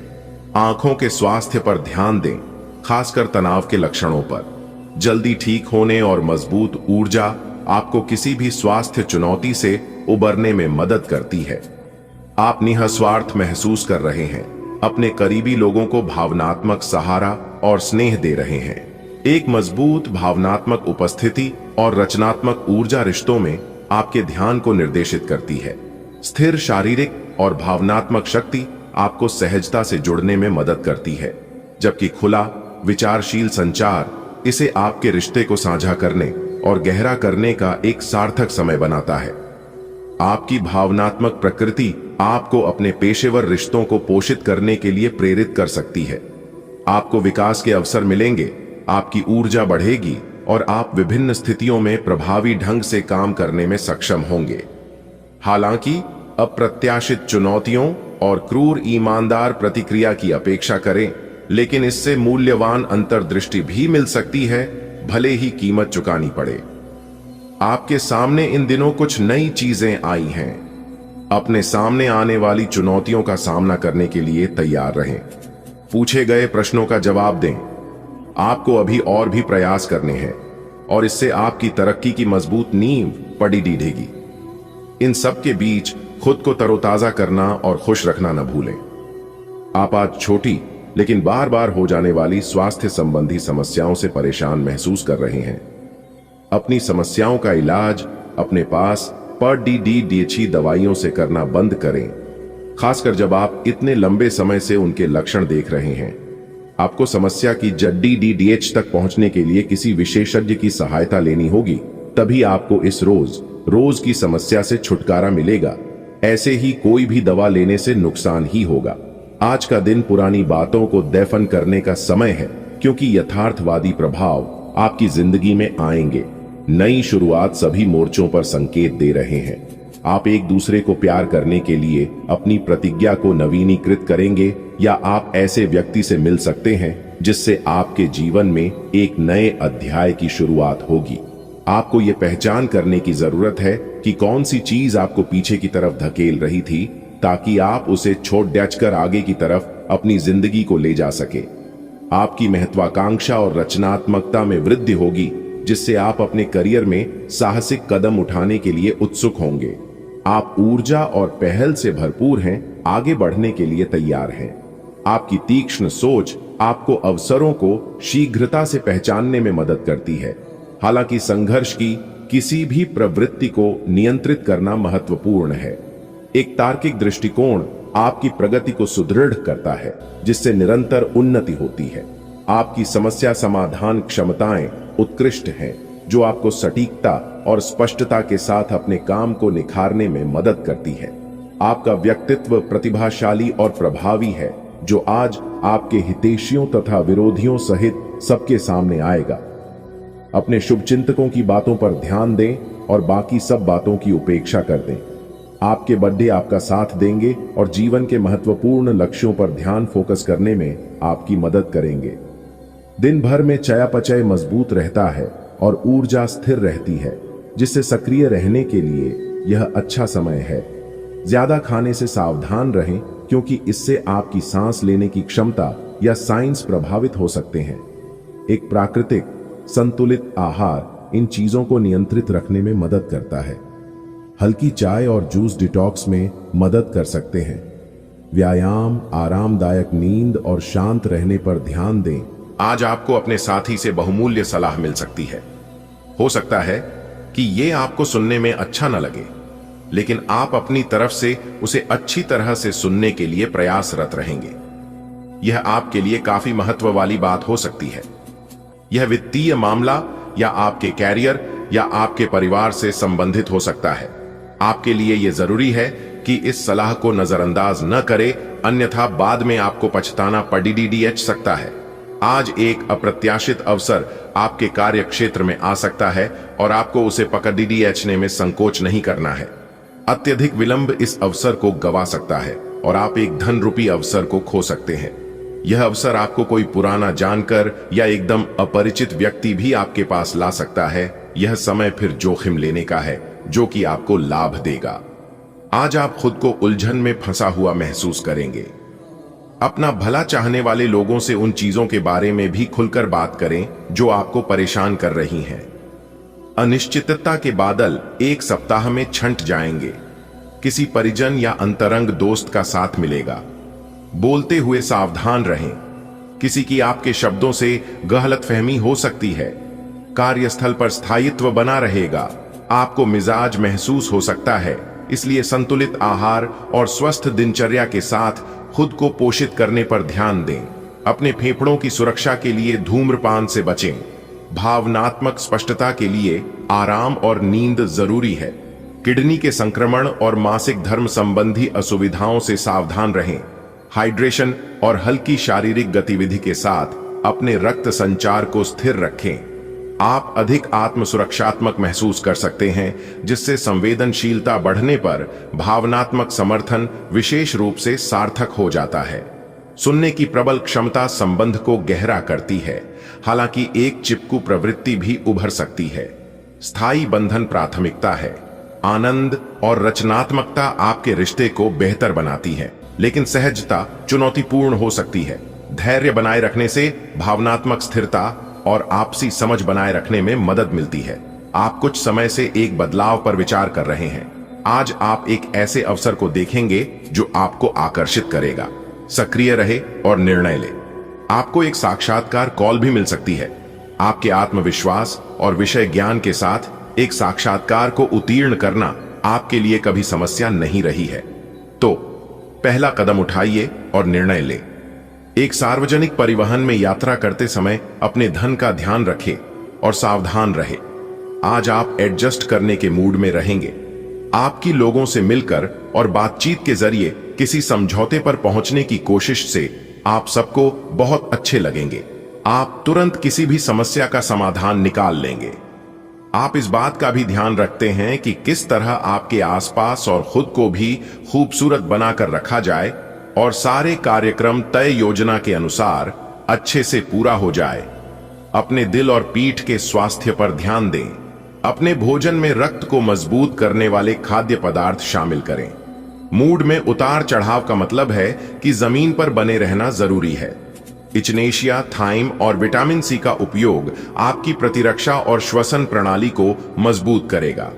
आंखों के स्वास्थ्य पर ध्यान दें, खासकर तनाव के लक्षणों पर। जल्दी ठीक होने और मजबूत ऊर्जा आपको किसी भी स्वास्थ्य चुनौती से उबरने में मदद करती है। आप निःस्वार्थ महसूस कर रहे हैं, अपने करीबी लोगों को भावनात्मक सहारा और स्नेह दे रहे हैं। एक मजबूत भावनात्मक उपस्थिति और रचनात्मक ऊर्जा रिश्तों में आपके ध्यान को निर्देशित करती है। स्थिर शारीरिक और भावनात्मक शक्ति आपको सहजता से जुड़ने में मदद करती है, जबकि खुला विचारशील संचार इसे आपके रिश्ते को साझा करने और गहरा करने का एक सार्थक समय बनाता है। आपकी भावनात्मक प्रकृति आपको अपने पेशेवर रिश्तों को पोषित करने के लिए प्रेरित कर सकती है। आपको विकास के अवसर मिलेंगे, आपकी ऊर्जा बढ़ेगी और आप विभिन्न स्थितियों में प्रभावी ढंग से काम करने में सक्षम होंगे। हालांकि अप्रत्याशित चुनौतियों और क्रूर ईमानदार प्रतिक्रिया की अपेक्षा करें, लेकिन इससे मूल्यवान अंतर्दृष्टि भी मिल सकती है, भले ही कीमत चुकानी पड़े। आपके सामने इन दिनों कुछ नई चीजें आई हैं। अपने सामने आने वाली चुनौतियों का सामना करने के लिए तैयार रहें। पूछे गए प्रश्नों का जवाब दें। आपको अभी और भी प्रयास करने हैं और इससे आपकी तरक्की की मजबूत नींव पड़ी डीढ़ेगी। इन सब के बीच खुद को तरोताजा करना और खुश रखना न भूलें। आप आज छोटी लेकिन बार बार हो जाने वाली स्वास्थ्य संबंधी समस्याओं से परेशान महसूस कर रहे हैं। अपनी समस्याओं का इलाज अपने पास पर DDHE दवाइयों से करना बंद करें, खासकर जब आप इतने लंबे समय से उनके लक्षण देख रहे हैं। आपको समस्या की जड़ DDH तक पहुंचने के लिए किसी विशेषज्ञ की सहायता लेनी होगी, तभी आपको इस रोज की समस्या से छुटकारा मिलेगा। ऐसे ही कोई भी दवा लेने से नुकसान ही होगा। आज का दिन पुरानी बातों को दफन करने का समय है, क्योंकि यथार्थवादी प्रभाव आपकी जिंदगी में आएंगे। नई शुरुआत सभी मोर्चों पर संकेत दे रहे हैं। आप एक दूसरे को प्यार करने के लिए अपनी प्रतिज्ञा को नवीनीकृत करेंगे, या आप ऐसे व्यक्ति से मिल सकते हैं जिससे आपके जीवन में एक नए अध्याय की शुरुआत होगी। आपको यह पहचान करने की जरूरत है कि कौन सी चीज आपको पीछे की तरफ धकेल रही थी, ताकि आप उसे छोड़ कर आगे की तरफ अपनी जिंदगी को ले जा सके। आपकी महत्वाकांक्षा और रचनात्मकता में वृद्धि होगी, जिससे आप अपने करियर में साहसिक कदम उठाने के लिए उत्सुक होंगे। आप ऊर्जा और पहल से भरपूर हैं, आगे बढ़ने के लिए तैयार हैं। आपकी तीक्ष्ण सोच आपको अवसरों को शीघ्रता से पहचानने में मदद करती है। हालांकि संघर्ष की किसी भी प्रवृत्ति को नियंत्रित करना महत्वपूर्ण है। एक तार्किक दृष्टिकोण आपकी प्रगति को सुदृढ़ करता है, जिससे निरंतर उन्नति होती है। आपकी समस्या समाधान क्षमताएं उत्कृष्ट हैं, जो आपको सटीकता और स्पष्टता के साथ अपने काम को निखारने में मदद करती है। आपका व्यक्तित्व प्रतिभाशाली और प्रभावी है, जो आज आपके हितैषियों तथा विरोधियों सहित सबके सामने आएगा। अपने शुभचिंतकों की बातों पर ध्यान दें और बाकी सब बातों की उपेक्षा कर दें। आपके बर्थडे आपका साथ देंगे और जीवन के महत्वपूर्ण लक्ष्यों पर ध्यान फोकस करने में आपकी मदद करेंगे। दिन भर में चयापचय मजबूत रहता है और ऊर्जा स्थिर रहती है, जिससे सक्रिय रहने के लिए यह अच्छा समय है। ज्यादा खाने से सावधान रहें, क्योंकि इससे आपकी सांस लेने की क्षमता या साइंस प्रभावित हो सकते हैं। एक प्राकृतिक संतुलित आहार इन चीजों को नियंत्रित रखने में मदद करता है। हल्की चाय और जूस डिटॉक्स में मदद कर सकते हैं। व्यायाम, आरामदायक नींद और शांत रहने पर ध्यान दें। आज आपको अपने साथी से बहुमूल्य सलाह मिल सकती है। हो सकता है कि ये आपको सुनने में अच्छा न लगे, लेकिन आप अपनी तरफ से उसे अच्छी तरह से सुनने के लिए प्रयासरत रहेंगे। यह आपके लिए काफी महत्व वाली बात हो सकती है। यह वित्तीय मामला या आपके कैरियर या आपके परिवार से संबंधित हो सकता है। आपके लिए यह जरूरी है कि इस सलाह को नजरअंदाज न करें, अन्यथा बाद में आपको पछताना पड़ सकता है। आज एक अप्रत्याशित अवसर आपके कार्य क्षेत्र में आ सकता है और आपको उसे पकड़ने में संकोच नहीं करना है। अत्यधिक विलंब इस अवसर को गवा सकता है और आप एक धन रूपी अवसर को खो सकते हैं। यह अवसर आपको कोई पुराना जानकर या एकदम अपरिचित व्यक्ति भी आपके पास ला सकता है। यह समय फिर जोखिम लेने का है, जो कि आपको लाभ देगा। आज आप खुद को उलझन में फंसा हुआ महसूस करेंगे। अपना भला चाहने वाले लोगों से उन चीजों के बारे में भी खुलकर बात करें जो आपको परेशान कर रही हैं। अनिश्चितता के बादल एक सप्ताह में छंट जाएंगे। किसी परिजन या अंतरंग दोस्त का साथ मिलेगा। बोलते हुए सावधान रहें। किसी की आपके शब्दों से गलतफहमी हो सकती है। कार्यस्थल पर स्थायित्व बना रहेगा। आपको मिजाज महसूस हो सकता है, इसलिए संतुलित आहार और स्वस्थ दिनचर्या के साथ खुद को पोषित करने पर ध्यान दें। अपने फेफड़ों की सुरक्षा के लिए धूम्रपान से बचें। भावनात्मक स्पष्टता के लिए आराम और नींद जरूरी है। किडनी के संक्रमण और मासिक धर्म संबंधी असुविधाओं से सावधान रहें। हाइड्रेशन और हल्की शारीरिक गतिविधि के साथ अपने रक्त संचार को स्थिर रखें। आप अधिक आत्मसुरक्षात्मक महसूस कर सकते हैं, जिससे संवेदनशीलता बढ़ने पर भावनात्मक समर्थन विशेष रूप से सार्थक हो जाता है। सुनने की प्रबल क्षमता संबंध को गहरा करती है, हालांकि एक चिपकू प्रवृत्ति भी उभर सकती है। स्थायी बंधन प्राथमिकता है। आनंद और रचनात्मकता आपके रिश्ते को बेहतर बनाती है, लेकिन सहजता चुनौतीपूर्ण हो सकती है। धैर्य बनाए रखने से भावनात्मक स्थिरता और आपसी समझ बनाए रखने में मदद मिलती है। आप कुछ समय से एक बदलाव पर विचार कर रहे हैं। आज आप एक ऐसे अवसर को देखेंगे जो आपको आकर्षित करेगा। सक्रिय रहे और निर्णय ले। आपको एक साक्षात्कार कॉल भी मिल सकती है। आपके आत्मविश्वास और विषय ज्ञान के साथ एक साक्षात्कार को उत्तीर्ण करना आपके लिए कभी समस्या नहीं रही है। तो पहला कदम उठाइए और निर्णय ले। एक सार्वजनिक परिवहन में यात्रा करते समय अपने धन का ध्यान रखें और सावधान रहे। आज आप एडजस्ट करने के मूड में रहेंगे। आपकी लोगों से मिलकर और बातचीत के जरिए किसी समझौते पर पहुंचने की कोशिश से आप सबको बहुत अच्छे लगेंगे। आप तुरंत किसी भी समस्या का समाधान निकाल लेंगे। आप इस बात का भी ध्यान रखते हैं कि किस तरह आपके आसपास और खुद को भी खूबसूरत बनाकर रखा जाए और सारे कार्यक्रम तय योजना के अनुसार अच्छे से पूरा हो जाए। अपने दिल और पीठ के स्वास्थ्य पर ध्यान दें। अपने भोजन में रक्त को मजबूत करने वाले खाद्य पदार्थ शामिल करें। मूड में उतार चढ़ाव का मतलब है कि जमीन पर बने रहना जरूरी है। इचनेशिया, थाइम और विटामिन सी का उपयोग आपकी प्रतिरक्षा और श्वसन प्रणाली को मजबूत करेगा।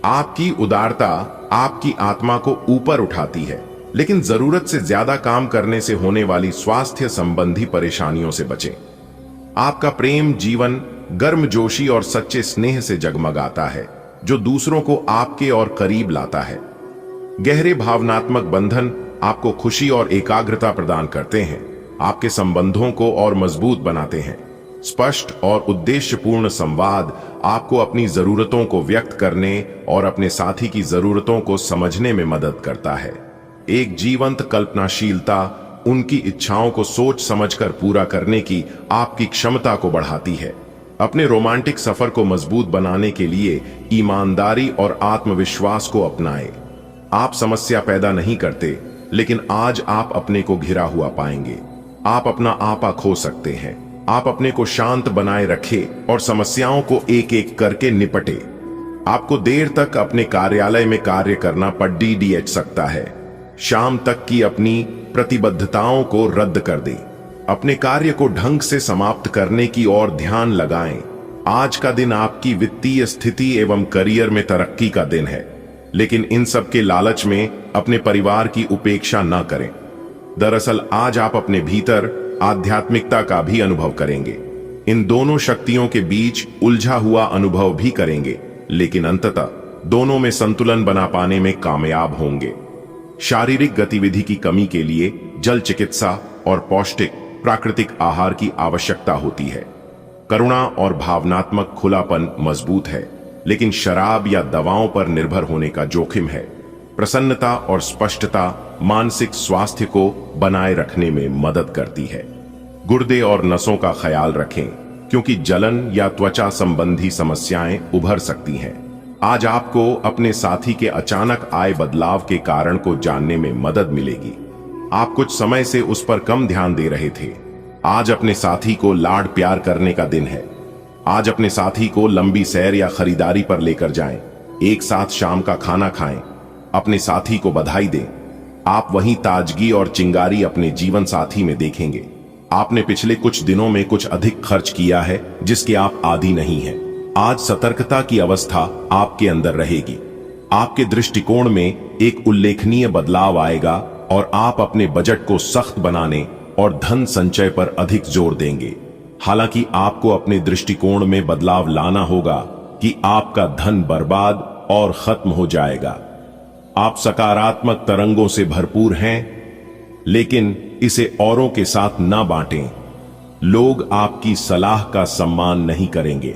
आपकी उदारता आपकी आत्मा को ऊपर उठाती है, लेकिन जरूरत से ज्यादा काम करने से होने वाली स्वास्थ्य संबंधी परेशानियों से बचें। आपका प्रेम जीवन गर्मजोशी और सच्चे स्नेह से जगमगाता है, जो दूसरों को आपके और करीब लाता है। गहरे भावनात्मक बंधन आपको खुशी और एकाग्रता प्रदान करते हैं, आपके संबंधों को और मजबूत बनाते हैं। स्पष्ट और उद्देश्यपूर्ण संवाद आपको अपनी जरूरतों को व्यक्त करने और अपने साथी की जरूरतों को समझने में मदद करता है। एक जीवंत कल्पनाशीलता उनकी इच्छाओं को सोच समझकर पूरा करने की आपकी क्षमता को बढ़ाती है। अपने रोमांटिक सफर को मजबूत बनाने के लिए ईमानदारी और आत्मविश्वास को अपनाएं। आप समस्या पैदा नहीं करते, लेकिन आज आप अपने को घिरा हुआ पाएंगे। आप अपना आपा खो सकते हैं। आप अपने को शांत बनाए रखें और समस्याओं को एक एक करके निपटे। आपको देर तक अपने कार्यालय में कार्य करना पड़ सकता है। शाम तक की अपनी प्रतिबद्धताओं को रद्द कर दें। अपने कार्य को ढंग से समाप्त करने की ओर ध्यान लगाएं। आज का दिन आपकी वित्तीय स्थिति एवं करियर में तरक्की का दिन है, लेकिन इन सब के लालच में अपने परिवार की उपेक्षा न करें। दरअसल आज आप अपने भीतर आध्यात्मिकता का भी अनुभव करेंगे। इन दोनों शक्तियों के बीच उलझा हुआ अनुभव भी करेंगे, लेकिन अंततः दोनों में संतुलन बना पाने में कामयाब होंगे। शारीरिक गतिविधि की कमी के लिए जल चिकित्सा और पौष्टिक प्राकृतिक आहार की आवश्यकता होती है। करुणा और भावनात्मक खुलापन मजबूत है, लेकिन शराब या दवाओं पर निर्भर होने का जोखिम है। प्रसन्नता और स्पष्टता मानसिक स्वास्थ्य को बनाए रखने में मदद करती है। गुर्दे और नसों का ख्याल रखें, क्योंकि जलन या त्वचा संबंधी समस्याएं उभर सकती हैं। आज आपको अपने साथी के अचानक आए बदलाव के कारण को जानने में मदद मिलेगी। आप कुछ समय से उस पर कम ध्यान दे रहे थे। आज अपने साथी को लाड प्यार करने का दिन है। आज अपने साथी को लंबी सैर या खरीदारी पर लेकर जाएं। एक साथ शाम का खाना खाएं। अपने साथी को बधाई दें। आप वही ताजगी और चिंगारी अपने जीवन साथी में देखेंगे। आपने पिछले कुछ दिनों में कुछ अधिक खर्च किया है, जिसके आप आदी नहीं हैं। आज सतर्कता की अवस्था आपके अंदर रहेगी। आपके दृष्टिकोण में एक उल्लेखनीय बदलाव आएगा और आप अपने बजट को सख्त बनाने और धन संचय पर अधिक जोर देंगे। हालांकि आपको अपने दृष्टिकोण में बदलाव लाना होगा कि आपका धन बर्बाद और खत्म हो जाएगा। आप सकारात्मक तरंगों से भरपूर हैं, लेकिन इसे औरों के साथ ना बांटें। लोग आपकी सलाह का सम्मान नहीं करेंगे।